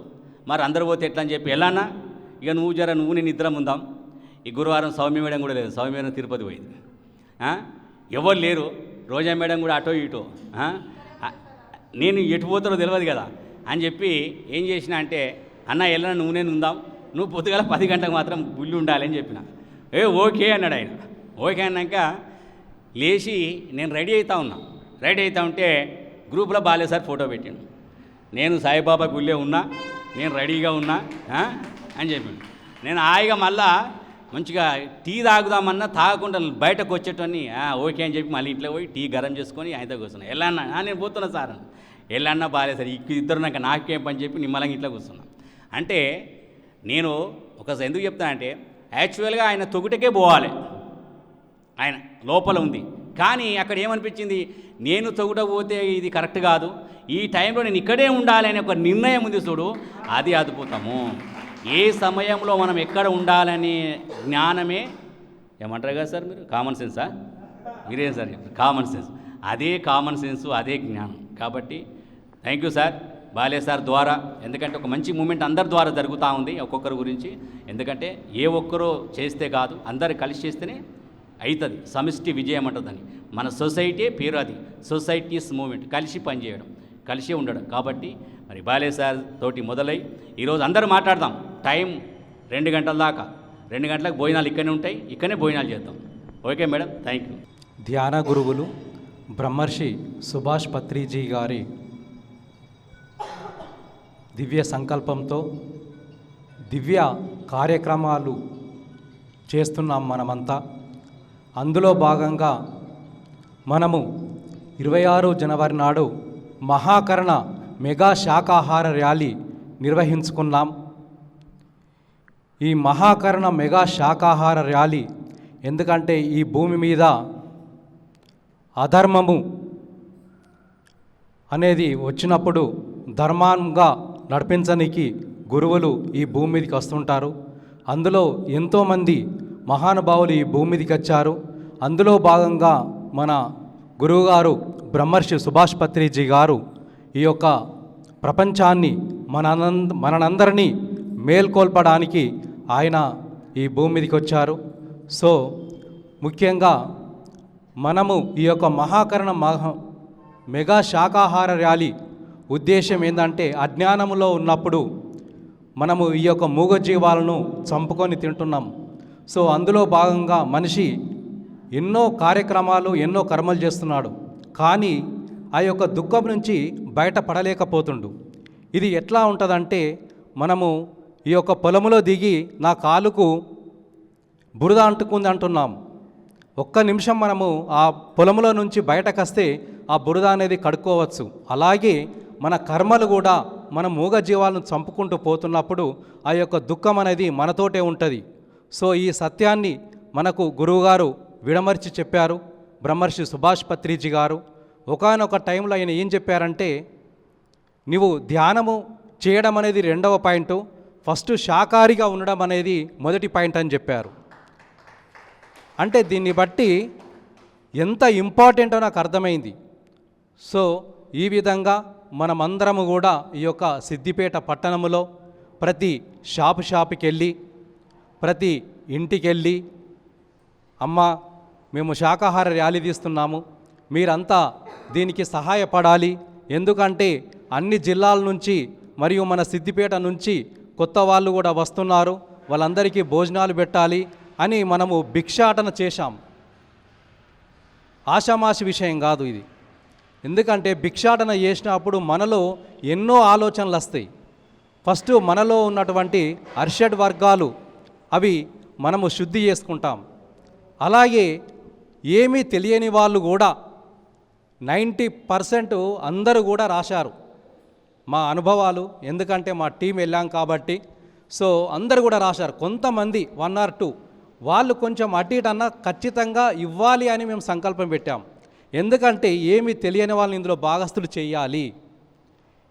మరి అందరూ పోతే ఎట్లా అని చెప్పి వెళ్ళానా, ఇక నువ్వు నేను ఇద్దరం ఉందాం. ఈ గురువారం సౌమ్య మేడం కూడా లేదు, సౌమ్య మేడం తిరుపతి పోయింది, ఎవరు లేరు. రోజా మేడం కూడా అటో ఇటో, నేను ఎటు పోతారో తెలియదు కదా అని చెప్పి ఏం చేసిన అంటే, అన్న వెళ్ళినా నువ్వు నేను ఉందాం, నువ్వు పొద్దుగల 10 గంటలకు మాత్రం గుళ్ళు ఉండాలి అని చెప్పిన. ఓకే అన్నాడు ఆయన. ఓకే అన్నాక లేచి నేను రెడీ అవుతా ఉంటే గ్రూప్లో బాలే సార్ ఫోటో పెట్టిండు. నేను సాయిబాబా గుళ్ళే ఉన్నా, నేను రెడీగా ఉన్నా అని చెప్పిండు. నేను హాయిగా మళ్ళా మంచిగా టీ తాగుదామన్నా తాగకుండా బయటకు వచ్చేటని ఓకే అని చెప్పి మళ్ళీ ఇంట్లో పోయి టీ గరం చేసుకొని ఆయనతో కూర్చున్నా. వెళ్ళన్నా నేను పోతున్నా సార్ అని. వెళ్ళన్నా బాలే సార్ ఇద్దరు నాకేం పని చెప్పి నిమ్మలంగా ఇంట్లో కూర్చున్నా. అంటే నేను ఒకసారి ఎందుకు చెప్తానంటే యాక్చువల్గా ఆయన తొగుటకే పోవాలి, ఆయన లోపల ఉంది. కానీ అక్కడ ఏమనిపించింది, నేను తొగుట పోతే ఇది కరెక్ట్ కాదు, ఈ టైంలో నేను ఇక్కడే ఉండాలి అనే ఒక నిర్ణయం ఉంది చూడు, అది అద్భుతము. ఏ సమయంలో మనం ఎక్కడ ఉండాలనే జ్ఞానమే ఏమంటారు కదా సార్ మీరు, కామన్ సెన్సా? మీరేం సార్ కామన్ సెన్స్, అదే కామన్ సెన్సు, అదే జ్ఞానం. కాబట్టి థ్యాంక్ యూ సార్, బాలే సార్ ద్వారా. ఎందుకంటే ఒక మంచి మూమెంట్ అందరి ద్వారా జరుగుతూ ఉంది ఒక్కొక్కరి గురించి. ఎందుకంటే ఏ ఒక్కరో చేస్తే కాదు, అందరు కలిసి చేస్తేనే అవుతుంది, సమిష్టి విజయం అంటుందని. మన సొసైటీ పేరు అది, సొసైటీస్ మూమెంట్, కలిసి పనిచేయడం, కలిసి ఉండడం. కాబట్టి మరి బాలే సార్ తోటి మొదలై ఈరోజు అందరూ మాట్లాడదాం. టైం 2 గంటల దాకా, 2 గంటలకు భోజనాలు ఇక్కడనే ఉంటాయి, ఇక్కడనే భోజనాలు చేద్దాం. Okay madam, thank you. ధ్యాన గురువులు బ్రహ్మర్షి సుభాష్ పత్రిజీ గారి దివ్య సంకల్పంతో దివ్య కార్యక్రమాలు చేస్తున్నాం మనమంతా. అందులో భాగంగా మనము 26 జనవరి నాడు మహాకరణ మెగా శాకాహార ర్యాలీ నిర్వహించుకున్నాం. ఈ మహాకరణ మెగా శాకాహార ర్యాలీ ఎందుకంటే ఈ భూమి మీద అధర్మము అనేది వచ్చినప్పుడు ధర్మంగా నడిపించడానికి గురువులు ఈ భూమి మీదకి వస్తుంటారు. అందులో ఎంతోమంది మహానుభావులు ఈ భూమి మీదకి వచ్చారు. అందులో భాగంగా మన గురువుగారు బ్రహ్మర్షి సుభాష్ పత్రిజీ గారు ఈ యొక్క ప్రపంచాన్ని మనందరినీ మేల్కొల్పడానికి ఆయన ఈ భూమి మీదకి వచ్చారు. సో ముఖ్యంగా మనము ఈ యొక్క మహాకరణ మెగా శాకాహార ర్యాలీ ఉద్దేశం ఏంటంటే, అజ్ఞానంలో ఉన్నప్పుడు మనము ఈ యొక్క మూగజీవాలను చంపుకొని తింటున్నాం. సో అందులో భాగంగా మనిషి ఎన్నో కార్యక్రమాలు, ఎన్నో కర్మలు చేస్తున్నాడు, కానీ ఆ యొక్క దుఃఖం నుంచి బయటపడలేకపోతుండు. ఇది ఎట్లా ఉంటుందంటే, మనము ఈ యొక్క పొలంలో దిగి నా కాలుకు బురద అంటుకుంది అంటున్నాం. ఒక్క నిమిషం మనము ఆ పొలంలో నుంచి బయటకు వస్తే ఆ బురద అనేది కడుక్కోవచ్చు. అలాగే మన కర్మలు కూడా మన మూగజీవాలను చంపుకుంటూ పోతున్నప్పుడు ఆ యొక్క దుఃఖం అనేది మనతోటే ఉంటుంది. సో ఈ సత్యాన్ని మనకు గురువుగారు విడమర్చి చెప్పారు, బ్రహ్మర్షి సుభాష్ పత్రిజీ గారు. ఒకానొక టైంలో ఆయన ఏం చెప్పారంటే, నువ్వు ధ్యానము చేయడం అనేది 2వ పాయింట్, ఫస్ట్ శాకాహారిగా ఉండడం అనేది మొదటి పాయింట్ అని చెప్పారు. అంటే దీన్ని బట్టి ఎంత ఇంపార్టెంటో నాకు అర్థమైంది. సో ఈ విధంగా మనమందరము కూడా ఈ యొక్క సిద్దిపేట పట్టణంలో ప్రతి షాపుకి వెళ్ళి, ప్రతి ఇంటికి వెళ్ళి, అమ్మ మేము శాకాహార ర్యాలీ తీస్తున్నాము, మీరంతా దీనికి సహాయపడాలి, ఎందుకంటే అన్ని జిల్లాల నుంచి మరియు మన సిద్దిపేట నుంచి కొత్త వాళ్ళు కూడా వస్తున్నారు, వాళ్ళందరికీ భోజనాలు పెట్టాలి అని మనము భిక్షాటన చేశాం. ఆషామాషి విషయం కాదు ఇది. ఎందుకంటే భిక్షాటన చేసినప్పుడు మనలో ఎన్నో ఆలోచనలు వస్తాయి. ఫస్ట్ మనలో ఉన్నటువంటి అర్షడ్ వర్గాలు అవి మనము శుద్ధి చేసుకుంటాం. అలాగే ఏమీ తెలియని వాళ్ళు కూడా 90% అందరూ కూడా రాశారు మా అనుభవాలు. ఎందుకంటే మా టీం వెళ్ళాం కాబట్టి. సో అందరూ కూడా రాశారు. కొంతమంది 1 or 2 వాళ్ళు కొంచెం అటు ఇటు అన్నా ఖచ్చితంగా ఇవ్వాలి అని మేము సంకల్పం పెట్టాం. ఎందుకంటే ఏమీ తెలియని వాళ్ళని ఇందులో భాగస్థులు చేయాలి.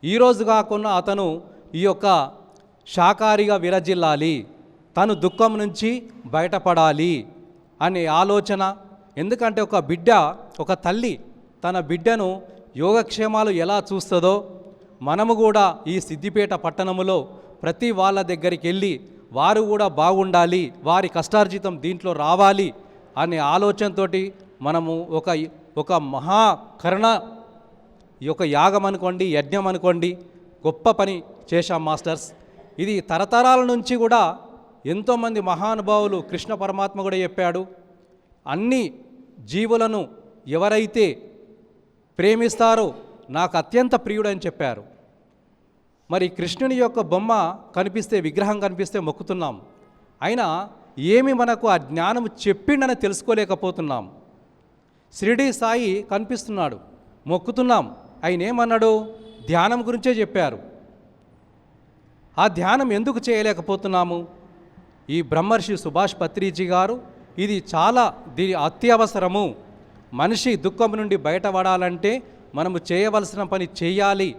ఈరోజు కాకుండా అతను ఈ యొక్క శాకాహారిగా విరజిల్లాలి, తను దుఃఖం నుంచి బయటపడాలి అనే ఆలోచన. ఎందుకంటే ఒక బిడ్డ, ఒక తల్లి తన బిడ్డను యోగక్షేమాలు ఎలా చూస్తుందో మనము కూడా ఈ సిద్దిపేట పట్టణములో ప్రతి వాళ్ళ దగ్గరికి వెళ్ళి వారు కూడా బాగుండాలి, వారి కష్టార్జితం దీంట్లో రావాలి అనే ఆలోచనతోటి మనము ఒక మహాకరణ ఈ యొక్క యాగం అనుకోండి, యజ్ఞం అనుకోండి, గొప్ప పని చేశాం మాస్టర్స్. ఇది తరతరాల నుంచి కూడా ఎంతోమంది మహానుభావులు, కృష్ణ పరమాత్మ కూడా చెప్పాడు, అన్ని జీవులను ఎవరైతే ప్రేమిస్తారో నాకు అత్యంత ప్రియుడని చెప్పారు. మరి కృష్ణుని యొక్క బొమ్మ కనిపిస్తే, విగ్రహం కనిపిస్తే మొక్కుతున్నాం. అయినా ఏమి మనకు ఆ జ్ఞానం చెప్పిండని తెలుసుకోలేకపోతున్నాం. షిరిడీ సాయి కనిపిస్తున్నాడు, మొక్కుతున్నాం. ఆయన ఏమన్నాడు? ధ్యానం గురించే చెప్పారు. ఆ ధ్యానం ఎందుకు చేయలేకపోతున్నాము? ఈ బ్రహ్మర్షి సుభాష్ పత్రిజీ గారు ఇది చాలా అత్యవసరము. మనిషి దుఃఖం నుండి బయటపడాలంటే మనము చేయవలసిన పని చేయాలి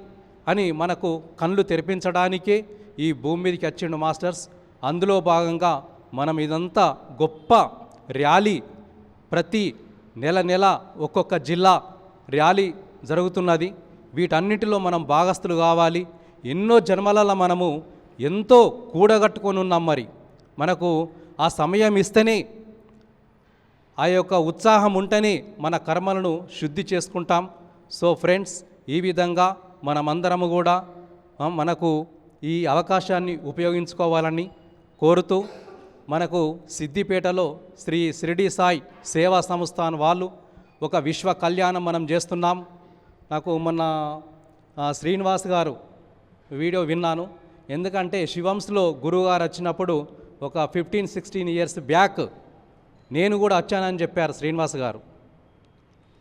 అని మనకు కళ్ళు తెరిపించడానికే ఈ భూమి మీదకి వచ్చిండు మాస్టర్స్. అందులో భాగంగా మనం ఇదంతా గొప్ప ర్యాలీ, ప్రతి నెల ఒక్కొక్క జిల్లా ర్యాలీ జరుగుతున్నది. వీటన్నిటిలో మనం భాగస్థులు కావాలి. ఎన్నో జన్మలలో మనము ఎంతో కూడగట్టుకొని ఉన్నాం. మరి మనకు ఆ సమయం ఇస్తేనే, ఆ యొక్క ఉత్సాహం ఉంటేనే మన కర్మలను శుద్ధి చేసుకుంటాం. సో ఫ్రెండ్స్, ఈ విధంగా మనమందరము కూడా మనకు ఈ అవకాశాన్ని ఉపయోగించుకోవాలని కోరుతూ, మనకు సిద్దిపేటలో శ్రీ షిరిడీ సాయి సేవా సంస్థాన్ వాళ్ళు ఒక విశ్వ కళ్యాణం మనం చేస్తున్నాం. నాకు మొన్న శ్రీనివాస్ గారు వీడియో విన్నాను. ఎందుకంటే శివంస్లో గురువుగారు వచ్చినప్పుడు ఒక 15-16 ఇయర్స్ బ్యాక్ నేను కూడా వచ్చానని చెప్పారు శ్రీనివాస్ గారు.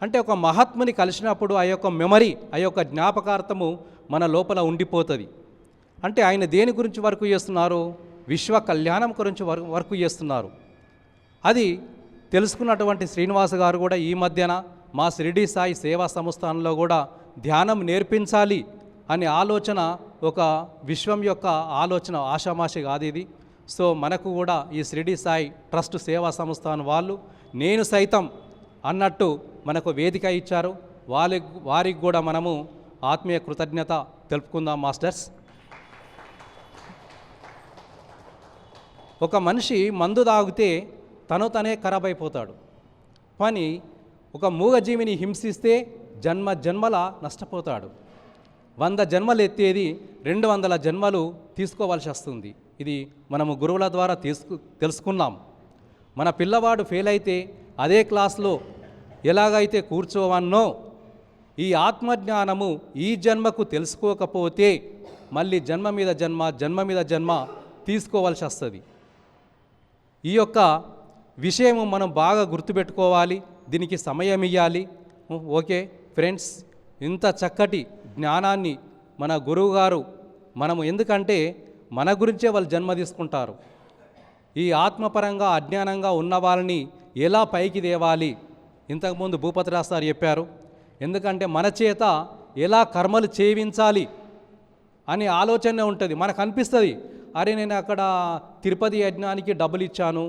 అంటే ఒక మహాత్ముని కలిసినప్పుడు ఆ యొక్క మెమరీ, ఆ యొక్క జ్ఞాపకార్థము మన లోపల ఉండిపోతుంది. అంటే ఆయన దేని గురించి వర్క్ చేస్తున్నారు? విశ్వ కళ్యాణం గురించి వర్క్ చేస్తున్నారు. అది తెలుసుకున్నటువంటి శ్రీనివాస్ గారు కూడా ఈ మధ్యన మా షిరిడీ సాయి సేవా సంస్థానంలో కూడా ధ్యానం నేర్పించాలి అనే ఆలోచన, ఒక విశ్వం యొక్క ఆలోచన ఆషామాషి కాదు ఇది. సో మనకు కూడా ఈ షిరిడీ సాయి ట్రస్ట్ సేవా సంస్థానం వాళ్ళు నేను సైతం అన్నట్టు మనకు వేదిక ఇచ్చారు. వారికి కూడా మనము ఆత్మీయ కృతజ్ఞత తెలుపుకుందాం మాస్టర్స్. ఒక మనిషి మందు తాగితే తనే ఖరాబ్ అయిపోతాడు. కానీ ఒక మూగజీవిని హింసిస్తే జన్మల నష్టపోతాడు. 100 జన్మలు ఎత్తేది 200 జన్మలు తీసుకోవాల్సి వస్తుంది. ఇది మనము గురువుల ద్వారా తెలుసుకున్నాం. మన పిల్లవాడు ఫెయిల్ అయితే అదే క్లాస్లో ఎలాగైతే కూర్చోవన్నో, ఈ ఆత్మజ్ఞానము ఈ జన్మకు తెలుసుకోకపోతే మళ్ళీ జన్మ మీద జన్మ తీసుకోవాల్సి వస్తుంది. ఈ యొక్క విషయము మనం బాగా గుర్తుపెట్టుకోవాలి. దీనికి సమయం ఇవ్వాలి. ఓకే ఫ్రెండ్స్, ఇంత చక్కటి జ్ఞానాన్ని మన గురువుగారు మనము, ఎందుకంటే మన గురించే వాళ్ళు జన్మ తీసుకుంటారు. ఈ ఆత్మపరంగా అజ్ఞానంగా ఉన్న వాళ్ళని ఎలా పైకి తేవాలి, ఇంతకుముందు భూపతిరాజు సార్ చెప్పారు. ఎందుకంటే మన చేత ఎలా కర్మలు చేయించాలి అనే ఆలోచన ఉంటుంది. మనకు అనిపిస్తుంది, అరే నేను అక్కడ తిరుపతి యజ్ఞానికి డబ్బులు ఇచ్చాను,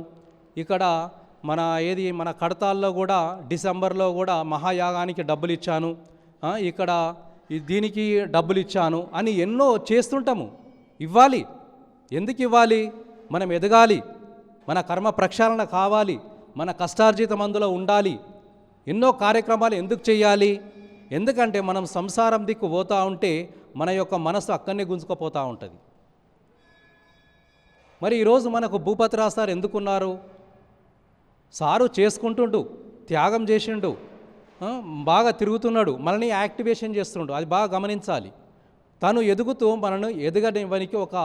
ఇక్కడ మన కడతాల్లో కూడా డిసెంబర్లో కూడా మహాయాగానికి డబ్బులు ఇచ్చాను, ఇక్కడ దీనికి డబ్బులు ఇచ్చాను అని ఎన్నో చేస్తుంటాము. ఇవ్వాలి. ఎందుకు ఇవ్వాలి? మనం ఎదగాలి, మన కర్మ ప్రక్షాళన కావాలి, మన కష్టార్జితం అందులో ఉండాలి. ఎన్నో కార్యక్రమాలు ఎందుకు చేయాలి? ఎందుకంటే మనం సంసారం దిక్కు పోతూ ఉంటే మన యొక్క మనసు అక్కడనే గుంజుకుపోతూ ఉంటుంది. మరి ఈరోజు మనకు భూపతిరాజు సార్ ఎందుకున్నారు? సారు చేసుకుంటుండు, త్యాగం చేసిండు, బాగా తిరుగుతున్నాడు, మనల్ని యాక్టివేషన్ చేస్తుండు. అది బాగా గమనించాలి. తను ఎదుగుతూ మనను ఎదగడానికి ఒక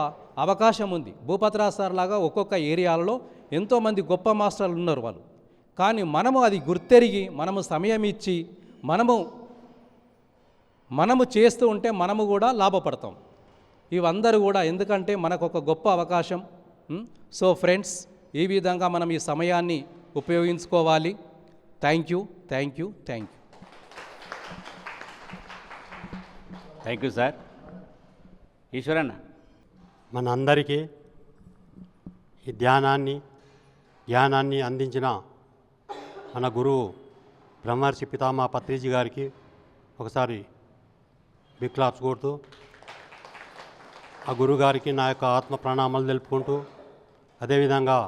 అవకాశం ఉంది. భూపతిరాజు సార్ లాగా ఒక్కొక్క ఏరియాలలో ఎంతోమంది గొప్ప మాస్టర్లు ఉన్నారు వాళ్ళు. కానీ మనము అది గుర్తెరిగి, మనము సమయం ఇచ్చి, మనము చేస్తూ ఉంటే మనము కూడా లాభపడతాం. ఇవందరూ కూడా, ఎందుకంటే మనకు ఒక గొప్ప అవకాశం. సో ఫ్రెండ్స్, ఈ విధంగా మనం ఈ సమయాన్ని ఉపయోగించుకోవాలి. Thank you sir. ఈశ్వరన్న, మన అందరికీ ఈ జ్ఞానాన్ని అందించిన మన గురువు బ్రహ్మర్షి పితామహ పత్రిజీ గారికి ఒకసారి బిగ్ క్లాప్స్ కొడుతూ, ఆ గురుగారికి నా యొక్క ఆత్మ ప్రణామాలు తెలుపుకుంటూ, అదేవిధంగా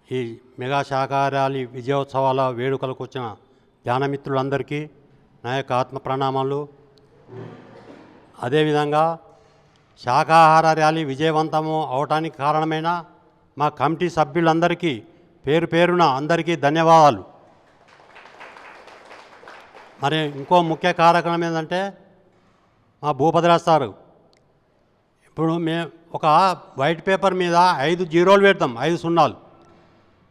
ఈ మెగా శాకాహారాలి విజయోత్సవాల వేడుకలకు వచ్చిన ధ్యానమిత్రులందరికీ నా యొక్క ఆత్మ ప్రణామాలు. అదేవిధంగా శాకాహార ర్యాలీ విజయవంతము అవటానికి కారణమైన మా కమిటీ సభ్యులందరికీ పేరున అందరికీ ధన్యవాదాలు. మరి ఇంకో ముఖ్య కారణం ఏంటంటే మా భూపతిరాజ్ సారు ఇప్పుడు ఒక వైట్ పేపర్ మీద 5 జీరోలు పెడతాం, 5 సున్నాలు.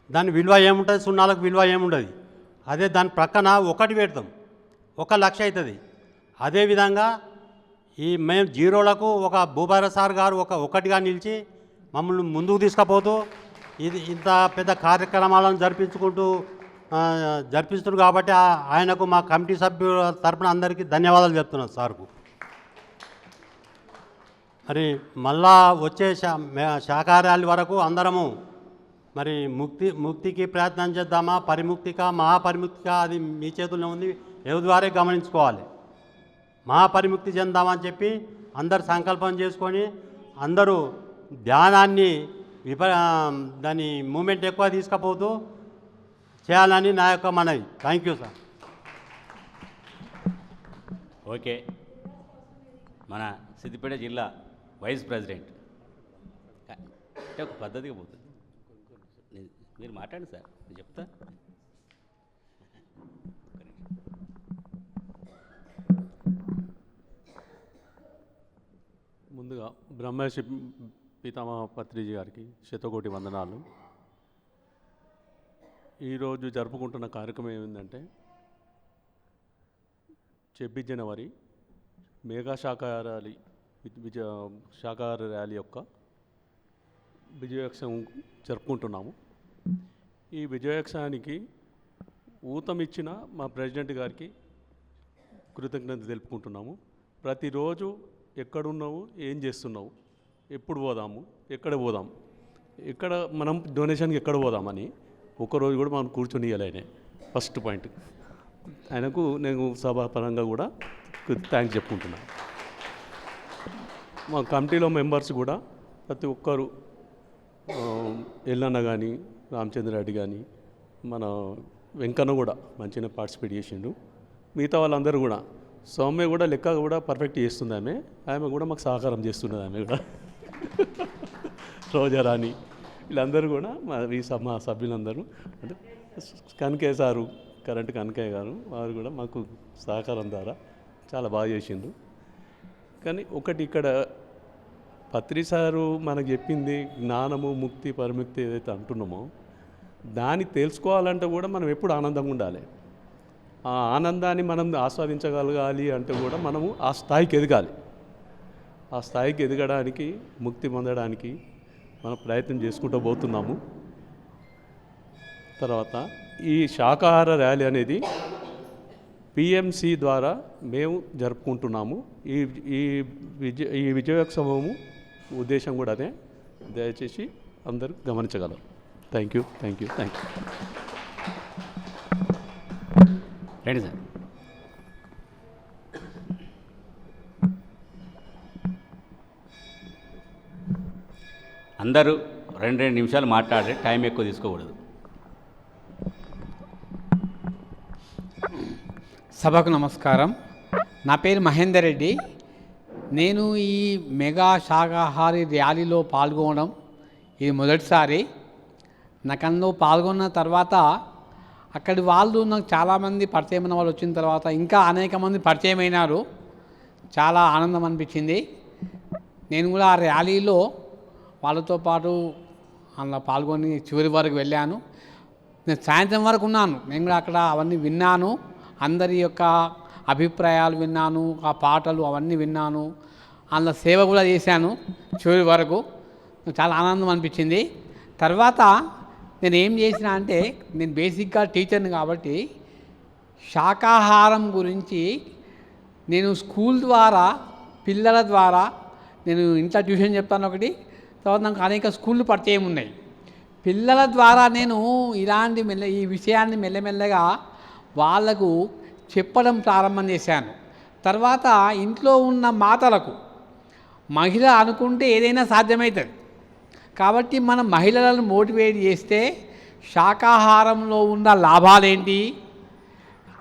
దాని విలువ ఏముంటుంది, సున్నాలకు విలువ ఏముండదు. అదే దాని ప్రక్కన 1 పెడతాం, 1,00,000 అవుతుంది. అదేవిధంగా మేము జీరోలకు ఒక భూపతిరాజ్ సార్ గారు ఒకటిగా నిలిచి మమ్మల్ని ముందుకు తీసుకుపోతూ ఇంత పెద్ద కార్యక్రమాలను జరిపిస్తున్నారు కాబట్టి ఆయనకు మా కమిటీ సభ్యుల తరపున అందరికీ ధన్యవాదాలు చెప్తున్నాను సార్కు. మరి మళ్ళా వచ్చే శాకాహారాల వరకు అందరము మరి ముక్తికి ప్రయత్నం చేద్దామా, పరిముక్తికా మహాపరిముక్తికా అది మీ చేతుల్లో ఉంది, ఎవరి గమనించుకోవాలి. మహాపరిముక్తి చెందామని చెప్పి అందరు సంకల్పం చేసుకొని అందరూ ధ్యానాన్ని దాని మూమెంట్ ఎక్కువ తీసుకుపోతూ చేయాలని నా యొక్క మనవి. Thank you sir. ఓకే, మన సిద్దిపేట జిల్లా వైస్ ప్రెసిడెంట్ అంటే ఒక పద్ధతిగా పోతుంది. మీరు మాట్లాడండి సార్, నేను చెప్తా. ముందుగా బ్రహ్మర్షి పితామహ పత్రిజీ గారికి శతకోటి వందనాలు. ఈరోజు జరుపుకుంటున్న కార్యక్రమం ఏమిందంటే 26 జనవరి మెగా శాకాహార ర్యాలీ యొక్క విజయోత్సవం జరుపుకుంటున్నాము. ఈ విజయోత్సవానికి ఊతమిచ్చిన మా ప్రెసిడెంట్ గారికి కృతజ్ఞత తెలుపుకుంటున్నాము. ప్రతిరోజు ఎక్కడున్నావు, ఏం చేస్తున్నావు, ఎప్పుడు పోదాము, ఎక్కడ పోదాం, ఎక్కడ మనం డొనేషన్కి ఎక్కడ పోదామని ఒకరోజు కూడా మనం కూర్చొని ఇవ్వలేనే ఫస్ట్ పాయింట్. ఆయనకు నేను సభాపరంగా కూడా థ్యాంక్స్ చెప్పుకుంటున్నాను. మా కమిటీలో మెంబర్స్ కూడా ప్రతి ఒక్కరు ఎల్లన్న కానీ, రామచంద్రారెడ్డి కానీ, మన వెంకన్న కూడా మంచిగా పార్టిసిపేట్ చేసిండు. మిగతా వాళ్ళందరూ కూడా, సౌమ్య కూడా లెక్క కూడా పర్ఫెక్ట్ చేస్తుంది. ఆమె కూడా మాకు సహకారం చేస్తున్నది. ఆమె కూడా రోజారాణి వీళ్ళందరూ కూడా మా సభ్యులందరూ, అంటే కనకయ్య సారు, కరెంట్ కనకయ్య గారు, వారు కూడా మాకు సహకారం ద్వారా చాలా బాగా చేసిండు. కానీ ఒకటి ఇక్కడ పత్రి సారు మనకు చెప్పింది జ్ఞానము, ముక్తి, పరిముక్తి ఏదైతే అంటున్నామో దాన్ని తెలుసుకోవాలంటే కూడా మనం ఎప్పుడు ఆనందంగా ఉండాలి. ఆ ఆనందాన్ని మనం ఆస్వాదించగలగాలి అంటే కూడా మనము ఆ స్థాయికి ఎదగాలి. ఆ స్థాయికి ఎదగడానికి, ముక్తి పొందడానికి మనం ప్రయత్నం చేసుకుంటూ పోతున్నాము. తర్వాత ఈ శాకాహార ర్యాలీ అనేది పిఎంసి ద్వారా మేము జరుపుకుంటున్నాము. ఈ విజయోత్సవము ఉద్దేశం కూడా అదే. దయచేసి అందరూ గమనించగలరు. Thank you. రండి సార్. అందరూ 2 నిమిషాలు మాట్లాడే, టైం ఎక్కువ తీసుకోకూడదు. సభకు నమస్కారం. నా పేరు మహేందర్ రెడ్డి. నేను ఈ మెగా శాకాహారి ర్యాలీలో పాల్గొనడం ఇది మొదటిసారి. నాకు అందులో పాల్గొన్న తర్వాత అక్కడి వాళ్ళు నాకు చాలామంది పరిచయమైన వాళ్ళు వచ్చిన తర్వాత ఇంకా అనేక మంది పరిచయం అయినారు. చాలా ఆనందం అనిపించింది. నేను కూడా ఆ ర్యాలీలో వాళ్ళతో పాటు అందులో పాల్గొని చివరి వరకు వెళ్ళాను. నేను సాయంత్రం వరకు ఉన్నాను. నేను కూడా అక్కడ అవన్నీ విన్నాను. అందరి యొక్క అభిప్రాయాలు విన్నాను, ఆ పాటలు అవన్నీ విన్నాను. అందులో సేవ కూడా చేశాను చివరి వరకు. చాలా ఆనందం అనిపించింది. తర్వాత నేను ఏం చేసిన అంటే, నేను బేసిక్గా టీచర్ని కాబట్టి శాకాహారం గురించి నేను స్కూల్ ద్వారా, పిల్లల ద్వారా, నేను ఇంట్లో ట్యూషన్ చెప్తాను ఒకటి, తర్వాత నాకు అనేక స్కూళ్ళు పరిచయం ఉన్నాయి. పిల్లల ద్వారా నేను ఈ విషయాన్ని మెల్లమెల్లగా వాళ్లకు చెప్పడం ప్రారంభం చేశాను. తర్వాత ఇంట్లో ఉన్న మాతలకు, మహిళ అనుకుంటే ఏదైనా సాధ్యమవుతుంది కాబట్టి మనం మహిళలను మోటివేట్ చేస్తే శాకాహారంలో ఉన్న లాభాలేంటి,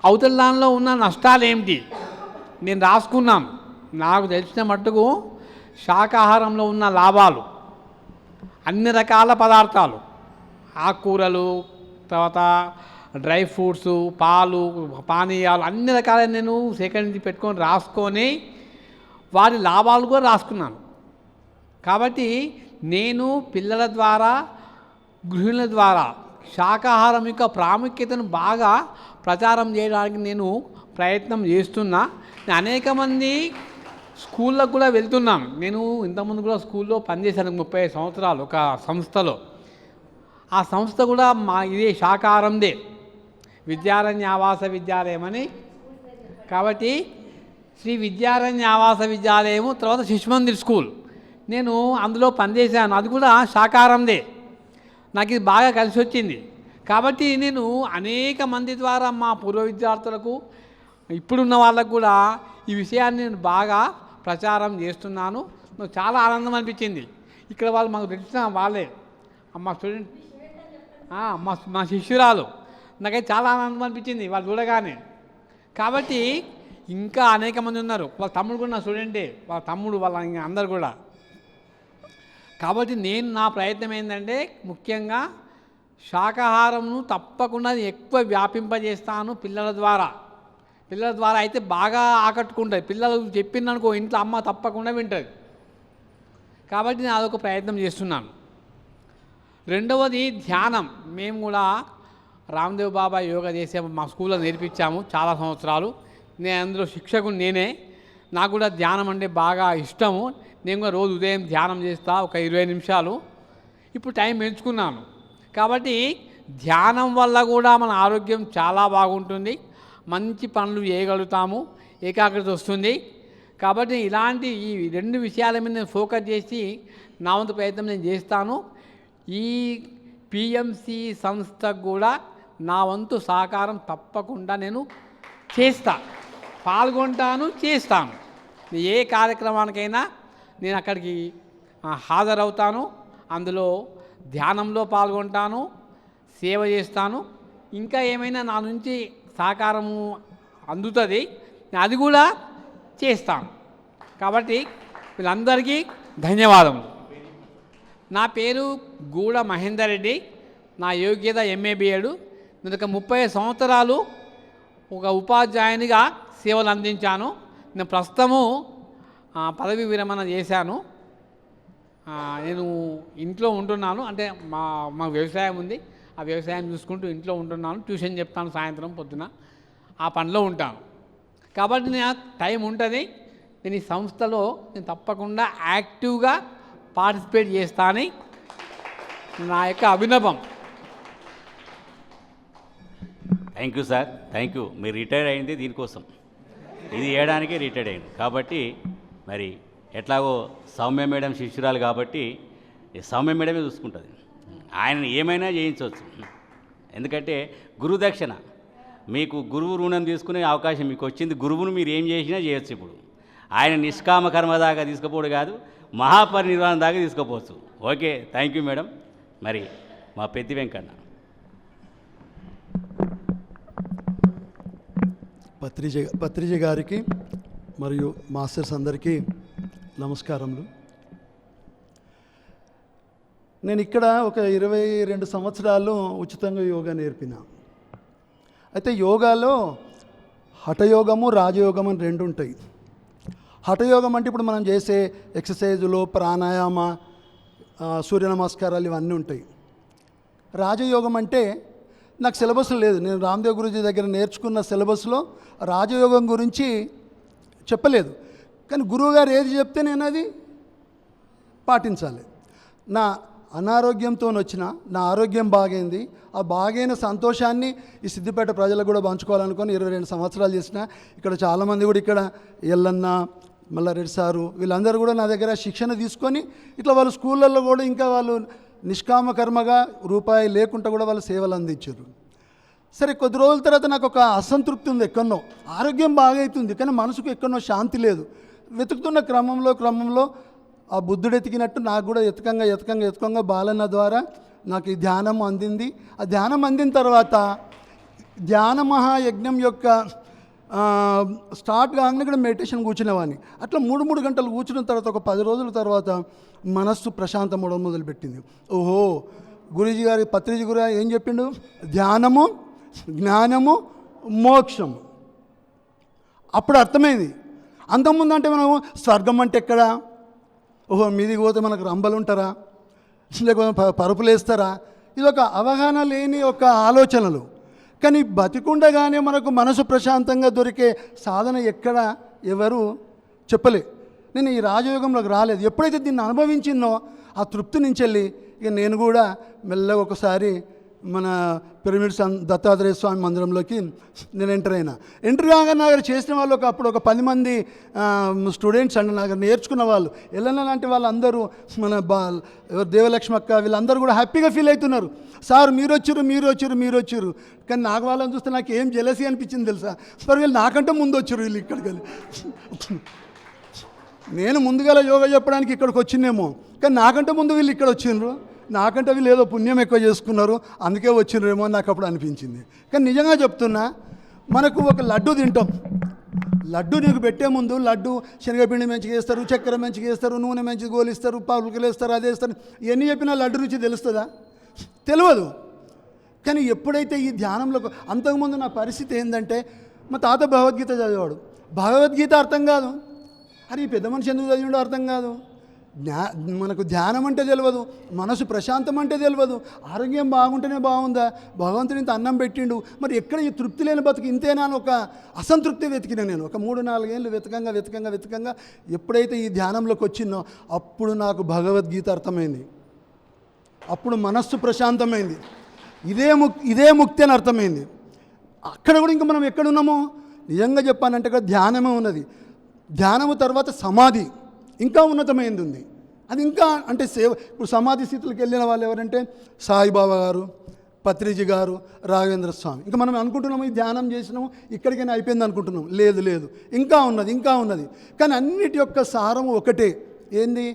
అవతల దానిలో ఉన్న నష్టాలేంటి నేను రాసుకున్నాను. నాకు తెలిసిన మట్టుకు శాకాహారంలో ఉన్న లాభాలు, అన్ని రకాల పదార్థాలు, ఆకుకూరలు, తర్వాత డ్రై ఫ్రూట్స్, పాలు, పానీయాలు అన్ని రకాల నేను సేకరించి పెట్టుకొని రాసుకొని వారి లాభాలు కూడా రాసుకున్నాను. కాబట్టి నేను పిల్లల ద్వారా, గృహిణుల ద్వారా శాకాహారం యొక్క ప్రాముఖ్యతను బాగా ప్రచారం చేయడానికి నేను ప్రయత్నం చేస్తున్నా. అనేక మంది స్కూళ్ళకు కూడా వెళ్తున్నాను. నేను ఇంతకుముందు కూడా స్కూల్లో పనిచేశాను 30 సంవత్సరాలు ఒక సంస్థలో. ఆ సంస్థ కూడా ఇదే శాకాహారందే, విద్యారణ్య ఆవాస విద్యాలయం అని. కాబట్టి శ్రీ విద్యారణ్య ఆవాస విద్యాలయము, తర్వాత శిశుమందిర్ స్కూల్, నేను అందులో పనిచేశాను. అది కూడా శాకాహారందే. నాకు ఇది బాగా కలిసి వచ్చింది. కాబట్టి నేను అనేక మంది ద్వారా మా పూర్వ విద్యార్థులకు, ఇప్పుడున్న వాళ్ళకు కూడా ఈ విషయాన్ని నేను బాగా ప్రచారం చేస్తున్నాను. నాకు చాలా ఆనందం అనిపించింది. ఇక్కడ వాళ్ళు మాకు తెలిసిన వాళ్ళే, మా స్టూడెంట్, మా శిష్యురాలు. నాకైతే చాలా ఆనందం అనిపించింది వాళ్ళు చూడగానే. కాబట్టి ఇంకా అనేక మంది ఉన్నారు. వాళ్ళ తమ్ముడు కూడా నా స్టూడెంటే, వాళ్ళ తమ్ముడు, వాళ్ళ ఇంకా అందరు కూడా. కాబట్టి నేను నా ప్రయత్నం ఏంటంటే ముఖ్యంగా శాకాహారంను తప్పకుండా ఎక్కువ వ్యాపింపజేస్తాను పిల్లల ద్వారా. పిల్లల ద్వారా అయితే బాగా ఆకట్టుకుంటుంది. పిల్లలు చెప్పిందనుకో ఇంట్లో అమ్మ తప్పకుండా వింటుంది. కాబట్టి నేను అదొక ప్రయత్నం చేస్తున్నాను. రెండవది ధ్యానం. మేము కూడా రామ్దేవ్ బాబా యోగా చేసే మా స్కూల్లో నేర్పించాము చాలా సంవత్సరాలు. నేను అందులో శిక్షకుడు నేనే. నాకు కూడా ధ్యానం అంటే బాగా ఇష్టము. నేను కూడా రోజు ఉదయం ధ్యానం చేస్తా ఒక 20 నిమిషాలు. ఇప్పుడు టైం పెంచుకున్నాను. కాబట్టి ధ్యానం వల్ల కూడా మన ఆరోగ్యం చాలా బాగుంటుంది, మంచి పనులు చేయగలుగుతాము, ఏకాగ్రత వస్తుంది. కాబట్టి ఇలాంటి ఈ 2 విషయాల మీద నేను ఫోకస్ చేసి నా వంతు ప్రయత్నం నేను చేస్తాను. ఈ పిఎంసి సంస్థకు కూడా నా వంతు సహకారం తప్పకుండా నేను పాల్గొంటాను, చేస్తాను. ఏ కార్యక్రమానికైనా నేను అక్కడికి హాజరవుతాను. అందులో ధ్యానంలో పాల్గొంటాను, సేవ చేస్తాను. ఇంకా ఏమైనా నా నుంచి సహకారము అందుతుంది, అది కూడా చేస్తాను. కాబట్టి వీళ్ళందరికీ ధన్యవాదములు. నా పేరు గూడ మహేందర్ రెడ్డి. నా యోగ్యత MA B.Ed. నేను ఒక 30 సంవత్సరాలు ఒక ఉపాధ్యాయునిగా సేవలు అందించాను. నేను ప్రస్తుతము పదవి విరమణ చేశాను. నేను ఇంట్లో ఉంటున్నాను. అంటే మా వ్యవసాయం ఉంది, ఆ వ్యవసాయం చూసుకుంటూ ఇంట్లో ఉంటున్నాను. ట్యూషన్ చెప్తాను సాయంత్రం పొద్దున, ఆ పనిలో ఉంటాను. కాబట్టి నాకు టైం ఉంటుంది. నేను ఈ సంస్థలో నేను తప్పకుండా యాక్టివ్గా పార్టిసిపేట్ చేస్తానని నా యొక్క అభినవం. Thank you sir, thank you. మీరు రిటైర్ అయింది దీనికోసం, ఇది చేయడానికి రిటైర్ అయింది. కాబట్టి మరి ఎట్లాగో సౌమ్య మేడం శిష్యురాలు కాబట్టి సౌమ్య మేడమే చూసుకుంటుంది. ఆయన ఏమైనా చేయించవచ్చు. ఎందుకంటే గురుదక్షిణ, మీకు గురువు రుణం తీసుకునే అవకాశం మీకు వచ్చింది. గురువును మీరు ఏం చేసినా చేయొచ్చు. ఇప్పుడు ఆయన నిష్కామ కర్మ దాకా తీసుకుపోవడం కాదు, మహాపరినిర్వాణం దాకా తీసుకుపోవచ్చు. Okay, thank you madam. మరి మా పెద్ది వెంకన్న. పత్రిజ గారికి మరియు మాస్టర్స్ అందరికీ నమస్కారములు. నేను ఇక్కడ ఒక 22 సంవత్సరాలు ఉచితంగా యోగా నేర్పిన. అయితే యోగాలో హఠయోగము, రాజయోగం అని 2 ఉంటాయి. హఠయోగం అంటే ఇప్పుడు మనం చేసే ఎక్సర్సైజులు, ప్రాణాయామ, సూర్య నమస్కారాలు ఇవన్నీ ఉంటాయి. రాజయోగం అంటే నాకు సిలబస్ లేదు. నేను రామ్దేవ్ గురూజీ దగ్గర నేర్చుకున్న సిలబస్లో రాజయోగం గురించి చెప్పలేదు. కానీ గురువుగారు ఏది చెప్తే నేను అది పాటించాలి. నా అనారోగ్యంతో వచ్చిన నా ఆరోగ్యం బాగైంది. ఆ బాగైన సంతోషాన్ని ఈ సిద్దిపేట ప్రజలకు కూడా పంచుకోవాలనుకొని 22 సంవత్సరాలు చేసిన. ఇక్కడ చాలామంది కూడా ఇక్కడ ఎల్లన్న, మల్లారెడ్డి సారు, వీళ్ళందరూ కూడా నా దగ్గర శిక్షణ తీసుకొని ఇట్లా వాళ్ళు స్కూళ్ళల్లో కూడా ఇంకా వాళ్ళు నిష్కామ కర్మగా రూపాయి లేకుండా కూడా వాళ్ళు సేవలు అందించారు. సరే, కొద్ది రోజుల తర్వాత నాకు ఒక అసంతృప్తి ఉంది. ఎక్కడనో ఆరోగ్యం బాగా అవుతుంది, కానీ మనసుకు ఎక్కడనో శాంతి లేదు. వెతుకుతున్న క్రమంలో ఆ బుద్ధుడు ఎతికినట్టు నాకు కూడా ఎతకంగా బాలన్న ద్వారా నాకు ఈ ధ్యానం అందింది. ఆ ధ్యానం అందిన తర్వాత ధ్యాన మహాయజ్ఞం యొక్క స్టార్ట్ కాగానే కూడా మెడిటేషన్ కూర్చునేవాడిని. అట్లా 3 గంటలు కూర్చున్న తర్వాత ఒక 10 రోజుల తర్వాత మనస్సు ప్రశాంతం అవడం మొదలుపెట్టింది. ఓహో, గురూజీ గారి పత్రిజీ గురు ఏం చెప్పిండు? ధ్యానము జ్ఞానము, మోక్షము. అప్పుడు అర్థమైంది. అంతకుముందు అంటే మనం స్వర్గం అంటే ఎక్కడ, ఓహో మీదికి పోతే మనకు రంబలు ఉంటారా, లేకపోతే పరుపులు వేస్తారా, ఇది ఒక అవగాహన లేని ఒక ఆలోచనలు. కానీ బతికుండగానే మనకు మనసు ప్రశాంతంగా దొరికే సాధన ఎక్కడ ఎవరు చెప్పలే. నేను ఈ రాజయోగంలోకి రాలేదు. ఎప్పుడైతే దీన్ని అనుభవించినో ఆ తృప్తి నుంచి వెళ్ళి ఇక నేను కూడా మెల్లగా ఒకసారి మన పిరమిడ్స్ దత్తాత్రేయ స్వామి మందిరంలోకి నేను ఎంటర్ కాగానే నాకు చేసిన వాళ్ళు అప్పుడు ఒక 10 మంది స్టూడెంట్స్ అండి, నాకు నేర్చుకున్న వాళ్ళు ఎల్లన్న లాంటి వాళ్ళందరూ మన దేవలక్ష్మి అక్క వీళ్ళందరూ కూడా హ్యాపీగా ఫీల్ అవుతున్నారు. సార్ మీరు వచ్చారు. కానీ నాకు వాళ్ళని చూస్తే నాకు ఏం జెలసీ అనిపించింది తెలుసా, సార్ వీళ్ళు నాకంటే ముందు వచ్చారు, వీళ్ళు ఇక్కడికి వెళ్ళి. నేను ముందుగా యోగా చెప్పడానికి ఇక్కడికి వచ్చిందేమో, కానీ నాకంటే ముందు వీళ్ళు ఇక్కడ వచ్చిండ్రు, నాకంటే వీళ్ళు ఏదో పుణ్యం ఎక్కువ చేసుకున్నారు అందుకే వచ్చిండ్రేమో అని నాకు అప్పుడు అనిపించింది. కానీ నిజంగా చెప్తున్నా, మనకు ఒక లడ్డు తింటాం, లడ్డు నీకు పెట్టే ముందు లడ్డు శనగపిండి మంచిగా వేస్తారు, చక్కెర మంచిగా వేస్తారు, నూనె మంచిగా గోలిస్తారు, పావులకలు వేస్తారు, అది వేస్తారు. ఎన్ని చెప్పినా లడ్డు రుచి తెలుస్తుందా? తెలియదు. కానీ ఎప్పుడైతే ఈ ధ్యానంలో, అంతకుముందు నా పరిస్థితి ఏంటంటే మా తాత భగవద్గీత చదివాడు, భగవద్గీత అర్థం కాదు, అరే ఈ పెద్ద మనిషి ఎందుకు చదివాడో అర్థం కాదు, మనకు ధ్యానం అంటే తెలియదు, మనసు ప్రశాంతం అంటే తెలియదు, ఆరోగ్యం బాగుంటేనే బాగుందా, భగవంతుని ఇంత అన్నం పెట్టిండు, మరి ఎక్కడ ఈ తృప్తి లేని బతుకు ఇంతేనా అని ఒక అసంతృప్తి వెతికినా నేను. ఒక 3-4 ఏళ్ళు వెతకంగా ఎప్పుడైతే ఈ ధ్యానంలోకి వచ్చిందో అప్పుడు నాకు భగవద్గీత అర్థమైంది, అప్పుడు మనస్సు ప్రశాంతమైంది, ఇదే ముక్తి అని అర్థమైంది. అక్కడ కూడా ఇంకా మనం ఎక్కడున్నామో నిజంగా చెప్పానంటే ఇక్కడ ధ్యానమే ఉన్నది. ధ్యానము తర్వాత సమాధి ఇంకా ఉన్నతమైంది ఉంది. అది ఇంకా అంటే ఇప్పుడు సమాధి స్థితులకు వెళ్ళిన వాళ్ళు ఎవరంటే సాయిబాబా గారు, పత్రిజీ గారు, రాఘవేంద్ర స్వామి. ఇంకా మనం అనుకుంటున్నాము ఈ ధ్యానం చేసినాము ఇక్కడికైనా అయిపోయింది అనుకుంటున్నాం. లేదు, ఇంకా ఉన్నది. కానీ అన్నిటి యొక్క సారము ఒకటే, ఏంది?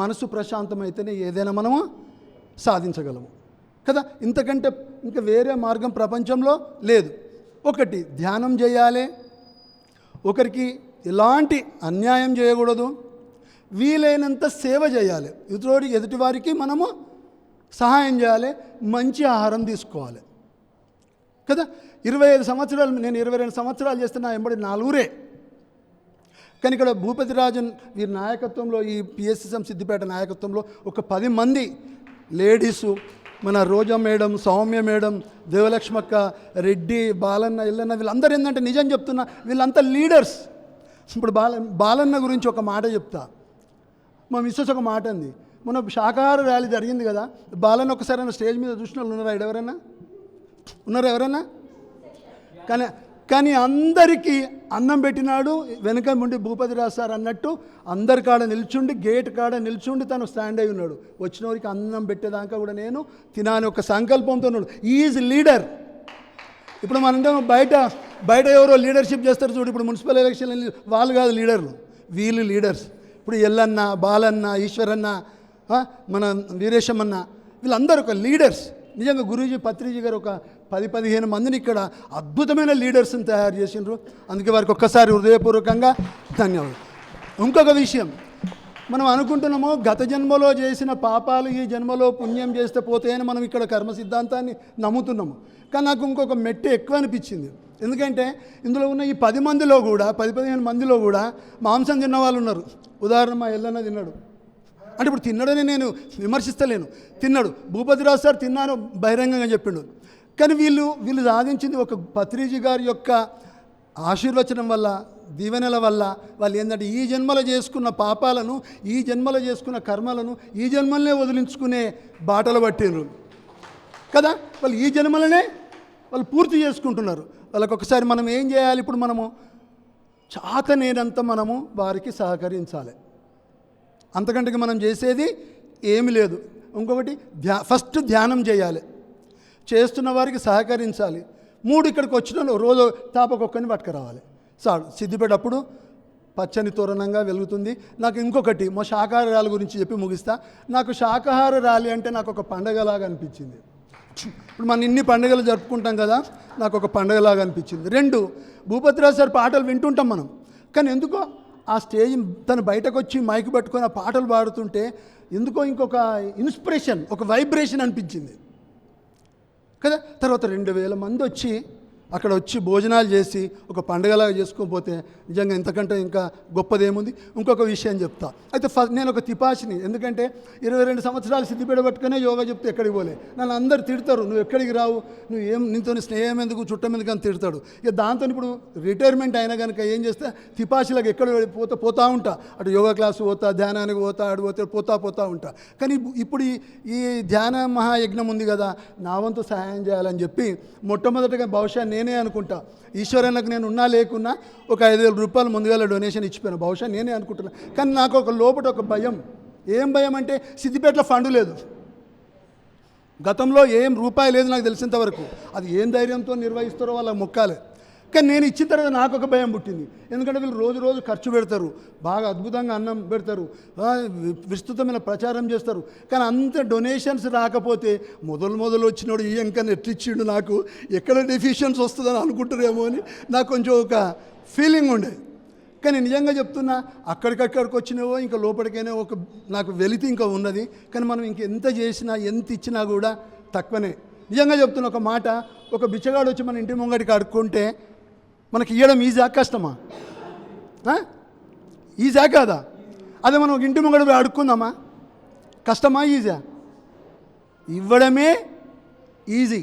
మనసు ప్రశాంతమైతేనే ఏదైనా మనము సాధించగలము కదా. ఇంతకంటే ఇంకా వేరే మార్గం ప్రపంచంలో లేదు. ఒకటి ధ్యానం చేయాలి, ఒకరికి ఎలాంటి అన్యాయం చేయకూడదు, వీలైనంత సేవ చేయాలి, ఎదుటివారికి మనము సహాయం చేయాలి, మంచి ఆహారం తీసుకోవాలి కదా. 25 సంవత్సరాలు నేను 22 సంవత్సరాలు చేస్తే నా ఎంబడి 4 కానీ ఇక్కడ భూపతిరాజన్ వీరి నాయకత్వంలో, ఈ పిఎస్ఎస్ఎం సిద్దిపేట నాయకత్వంలో ఒక 10 మంది లేడీసు, మన రోజా మేడం, సౌమ్య మేడం, దేవలక్ష్మక్క, రెడ్డి, బాలన్న, ఎల్లన్న, వీళ్ళందరూ ఏంటంటే నిజం చెప్తున్నా వీళ్ళంతా లీడర్స్. ఇప్పుడు బాలన్న గురించి ఒక మాట చెప్తా. మా మిస్సెస్ ఒక మాట అంది, మన శాకాహార ర్యాలీ జరిగింది కదా, బాలన్న ఒకసారి స్టేజ్ మీద చూసిన వాళ్ళు ఉన్నారా ఎవరైనా? కానీ అందరికీ అన్నం పెట్టినాడు. వెనక ముండి భూపతిరాజు సార్ అన్నట్టు అందరి కాడ నిల్చుండి, గేట్ కాడ నిల్చుండి తను స్టాండ్ అయి ఉన్నాడు. వచ్చిన వారికి అన్నం పెట్టేదాకా కూడా నేను తినాని ఒక సంకల్పంతో ఉన్నాడు. Is leader. ఇప్పుడు మనందరం బయట ఎవరో లీడర్షిప్ చేస్తారు చూడు, ఇప్పుడు మున్సిపల్ ఎలక్షన్ వాళ్ళు కాదు లీడర్లు, వీళ్ళు లీడర్స్. ఇప్పుడు ఎల్లన్న, బాలన్న, ఈశ్వరన్న, మన వీరేశమన్న, వీళ్ళందరూ ఒక లీడర్స్. నిజంగా గురూజీ పత్రిజీ గారు ఒక 10-15 మందిని ఇక్కడ అద్భుతమైన లీడర్స్ని తయారు చేసిండ్రు. అందుకే వారికి ఒక్కసారి హృదయపూర్వకంగా ధన్యవాదాలు. ఇంకొక విషయం, మనం అనుకుంటున్నాము గత జన్మలో చేసిన పాపాలు ఈ జన్మలో పుణ్యం చేస్తే పోతాయని మనం ఇక్కడ కర్మ సిద్ధాంతాన్ని నమ్ముతున్నాము. కానీ నాకు ఇంకొక మెట్టు ఎక్కువ అనిపించింది. ఎందుకంటే ఇందులో ఉన్న ఈ 10 మందిలో కూడా 10-15 మందిలో కూడా మాంసం తిన్న వాళ్ళు ఉన్నారు. ఉదాహరణ మా ఎల్లన్న తిన్నాడు అంటే ఇప్పుడు తిన్నాడని నేను విమర్శిస్తలేను, తిన్నాడు. భూపతిరాజు సార్ తిన్నాను బహిరంగంగా చెప్పిండు. కానీ వీళ్ళు సాధించింది ఒక పత్రిజీ గారి యొక్క ఆశీర్వచనం వల్ల, దీవెనల వల్ల. వాళ్ళు ఏంటంటే ఈ జన్మలో చేసుకున్న పాపాలను, ఈ జన్మలో చేసుకున్న కర్మలను ఈ జన్మలనే వదిలించుకునే బాటలు పట్టిండ్రు కదా. వాళ్ళు ఈ జన్మలనే వాళ్ళు పూర్తి చేసుకుంటున్నారు. వాళ్ళకి ఒకసారి మనం ఏం చేయాలి? ఇప్పుడు మనము చాతనేనంత మనము వారికి సహకరించాలి. అంతకంటే మనం చేసేది ఏమి లేదు. ఇంకొకటి ఫస్ట్ ధ్యానం చేయాలి, చేస్తున్న వారికి సహకరించాలి. 3 ఇక్కడికి వచ్చిన రోజు తాపకొక్కని పట్టుకురావాలి. చాలు. సిద్దిపేట అప్పుడు పచ్చని తోరణంగా వెలుగుతుంది. నాకు ఇంకొకటి మా శాకాహార ర్యాలీ గురించి చెప్పి ముగిస్తా. నాకు శాకాహార ర్యాలీ అంటే నాకు ఒక పండగలాగా అనిపించింది. ఇప్పుడు మనం ఇన్ని పండుగలు జరుపుకుంటాం కదా, నాకు ఒక పండుగలాగా అనిపించింది. 2 భూపతిరాజు సార్ పాటలు వింటుంటాం మనం, కానీ ఎందుకో ఆ స్టేజ్ తను బయటకు వచ్చి మైక్ పట్టుకొని ఆ పాటలు పాడుతుంటే ఎందుకో ఇంకొక ఇన్స్పిరేషన్, ఒక వైబ్రేషన్ అనిపించింది కదా. తర్వాత 2000 మంది వచ్చి అక్కడ వచ్చి భోజనాలు చేసి ఒక పండగలాగా చేసుకోకపోతే నిజంగా ఇంతకంటే ఇంకా గొప్పదేముంది. ఇంకొక విషయం చెప్తా. అయితే నేను ఒక తిపాసిని, ఎందుకంటే 22 సంవత్సరాలు సిద్ధిపేట పట్టుకునే యోగా చెప్తే ఎక్కడికి పోలే. నన్ను అందరు తిడతారు, నువ్వు ఎక్కడికి రావు, నీతో స్నేహం ఎందుకు, చుట్టం ఎందుకు అని తిడతాడు. ఇక దాంతో ఇప్పుడు రిటైర్మెంట్ అయినా కనుక ఏం చేస్తే తిపాసిలకు ఎక్కడ పోతా ఉంటా, అటు యోగా క్లాసు పోతా, ధ్యానానికి పోతా, అటు పోతా ఉంటా. కానీ ఇప్పుడు ఈ ధ్యాన మహాయజ్ఞం ఉంది కదా, నా వంతు సహాయం చేయాలని చెప్పి మొట్టమొదటిగా బహుశా నేనే అనుకుంటా, ఈశ్వరన్నకు నేను ఉన్నా లేకున్నా ఒక 5,000 రూపాయలు ముందుగా డొనేషన్ ఇచ్చిపోయాను, బహుశా నేనే అనుకుంటున్నా. కానీ నాకు ఒక లోపల ఒక భయం. ఏం భయం అంటే సిద్దిపేటలో ఫండ్ లేదు, గతంలో ఏం రూపాయి లేదు నాకు తెలిసినంత వరకు. అది ఏం ధైర్యంతో నిర్వహిస్తారో వాళ్ళ మొక్కాలే. కానీ నేను ఇచ్చిన తర్వాత నాకు ఒక భయం పుట్టింది. ఎందుకంటే వీళ్ళు రోజు ఖర్చు పెడతారు, బాగా అద్భుతంగా అన్నం పెడతారు, విస్తృతమైన ప్రచారం చేస్తారు. కానీ అంత డొనేషన్స్ రాకపోతే మొదలు వచ్చినోడు ఈ అంకని ఎట్లిచ్చిండు, నాకు ఎక్కడ డెఫిషియన్స్ వస్తుందని అనుకుంటారేమో అని నాకు కొంచెం ఒక ఫీలింగ్ ఉండే. కానీ నిజంగా చెప్తున్నా, అక్కడికక్కడికి వచ్చినావో ఇంకా లోపలికైనా ఒక నాకు వెలితి ఇంకా ఉన్నది. కానీ మనం ఇంకెంత చేసినా ఎంత ఇచ్చినా కూడా తక్కువనే. నిజంగా చెప్తున్నా ఒక మాట, ఒక బిచ్చగాడు వచ్చి మన ఇంటి ముంగడికి అడుక్కుంటే మనకి ఇవ్వడం ఈజా కష్టమా? ఈజా కాదా? అదే మనం ఇంటి ముంగడి పోయి అడుక్కుందామా? కష్టమా ఈజా? ఇవ్వడమే ఈజీ.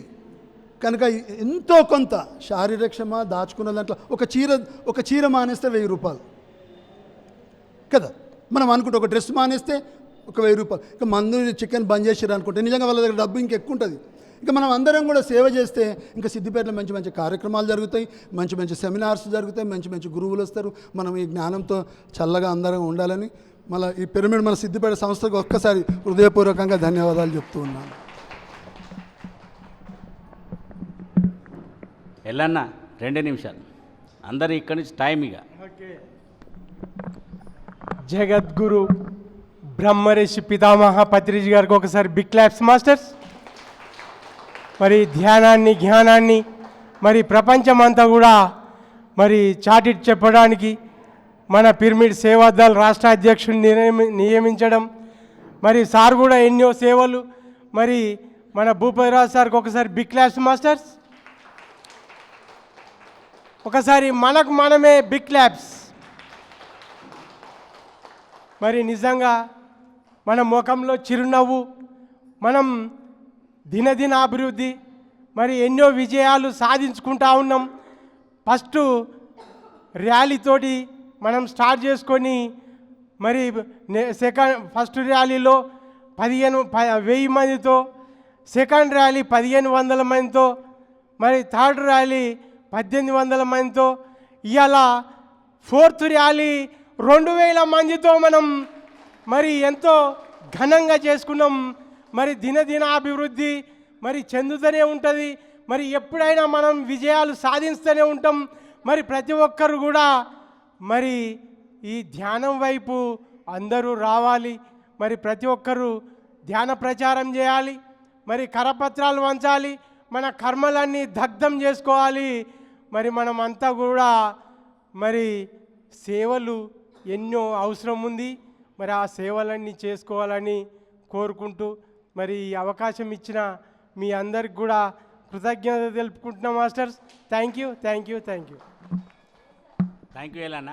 కనుక ఎంతో కొంత శారీరక శ్రమ దాచుకున్న దాంట్లో ఒక చీర మానేస్తే 1000 రూపాయలు కదా. మనం అనుకుంటే ఒక డ్రెస్ మానేస్తే ఒక 1000 రూపాయలు. ఇంకా మందు చికెన్ బంద్ చేసారు అనుకుంటే నిజంగా వాళ్ళ దగ్గర డబ్బు ఇంకెక్కువ ఉంటుంది. ఇంకా మనం అందరం కూడా సేవ చేస్తే ఇంకా సిద్దిపేటలో మంచి మంచి కార్యక్రమాలు జరుగుతాయి, మంచి మంచి సెమినార్స్ జరుగుతాయి, మంచి మంచి గురువులు వస్తారు. మనం ఈ జ్ఞానంతో చల్లగా అందరం ఉండాలని మళ్ళీ ఈ పిరమిడ్ మన సిద్దిపేట సంస్థకు ఒక్కసారి హృదయపూర్వకంగా ధన్యవాదాలు చెప్తూ ఉన్నాను. ఎల్లన్న 2 నిమిషాలు అందరూ ఇక్కడి నుంచి టైం. ఇక జగద్గురు బ్రహ్మర్షి పితామహ పత్రిజీ గారికి ఒకసారి బిగ్ క్లాప్స్ మాస్టర్స్. మరి ధ్యానాన్ని జ్ఞానాన్ని మరి ప్రపంచమంతా కూడా మరి చాటి చెప్పడానికి మన పిరమిడ్ సేవాదళ రాష్ట్ర అధ్యక్షుడిని నియమించడం, మరి సార్ కూడా ఎన్నో సేవలు, మరి మన భూపతిరాజు సార్కి ఒకసారి బిగ్ క్లాప్స్ మాస్టర్స్. ఒకసారి మనకు మనమే బిగ్ క్లాప్స్. మరి నిజంగా మన ముఖంలో చిరునవ్వు, మనం దినదిన అభివృద్ధి, మరి ఎన్నో విజయాలు సాధించుకుంటా ఉన్నాం. ఫస్ట్ ర్యాలీతోటి మనం స్టార్ట్ చేసుకొని మరి ఫస్ట్ ర్యాలీలో 1000 మందితో, సెకండ్ ర్యాలీ 1500 మందితో, మరి థర్డ్ ర్యాలీ 1800 మందితో, ఇవాళ ఫోర్త్ ర్యాలీ 2000 మందితో మనం మరి ఎంతో ఘనంగా చేసుకున్నాం. మరి దినదిన అభివృద్ధి మరి చెందుతూనే ఉంటుంది. మరి ఎప్పుడైనా మనం విజయాలు సాధిస్తూనే ఉంటాం. మరి ప్రతి ఒక్కరు కూడా మరి ఈ ధ్యానం వైపు అందరూ రావాలి. మరి ప్రతి ఒక్కరూ ధ్యాన ప్రచారం చేయాలి. మరి కరపత్రాలు వంచాలి, మన కర్మలన్నీ దగ్ధం చేసుకోవాలి. మరి మనమంతా కూడా మరి సేవలు ఎన్నో అవసరం ఉంది. మరి ఆ సేవలన్నీ చేసుకోవాలని కోరుకుంటూ మరి ఈ అవకాశం ఇచ్చిన మీ అందరికి కూడా కృతజ్ఞత తెలుపుకుంటున్నాం masters. Thank you. Thank you Yellanna.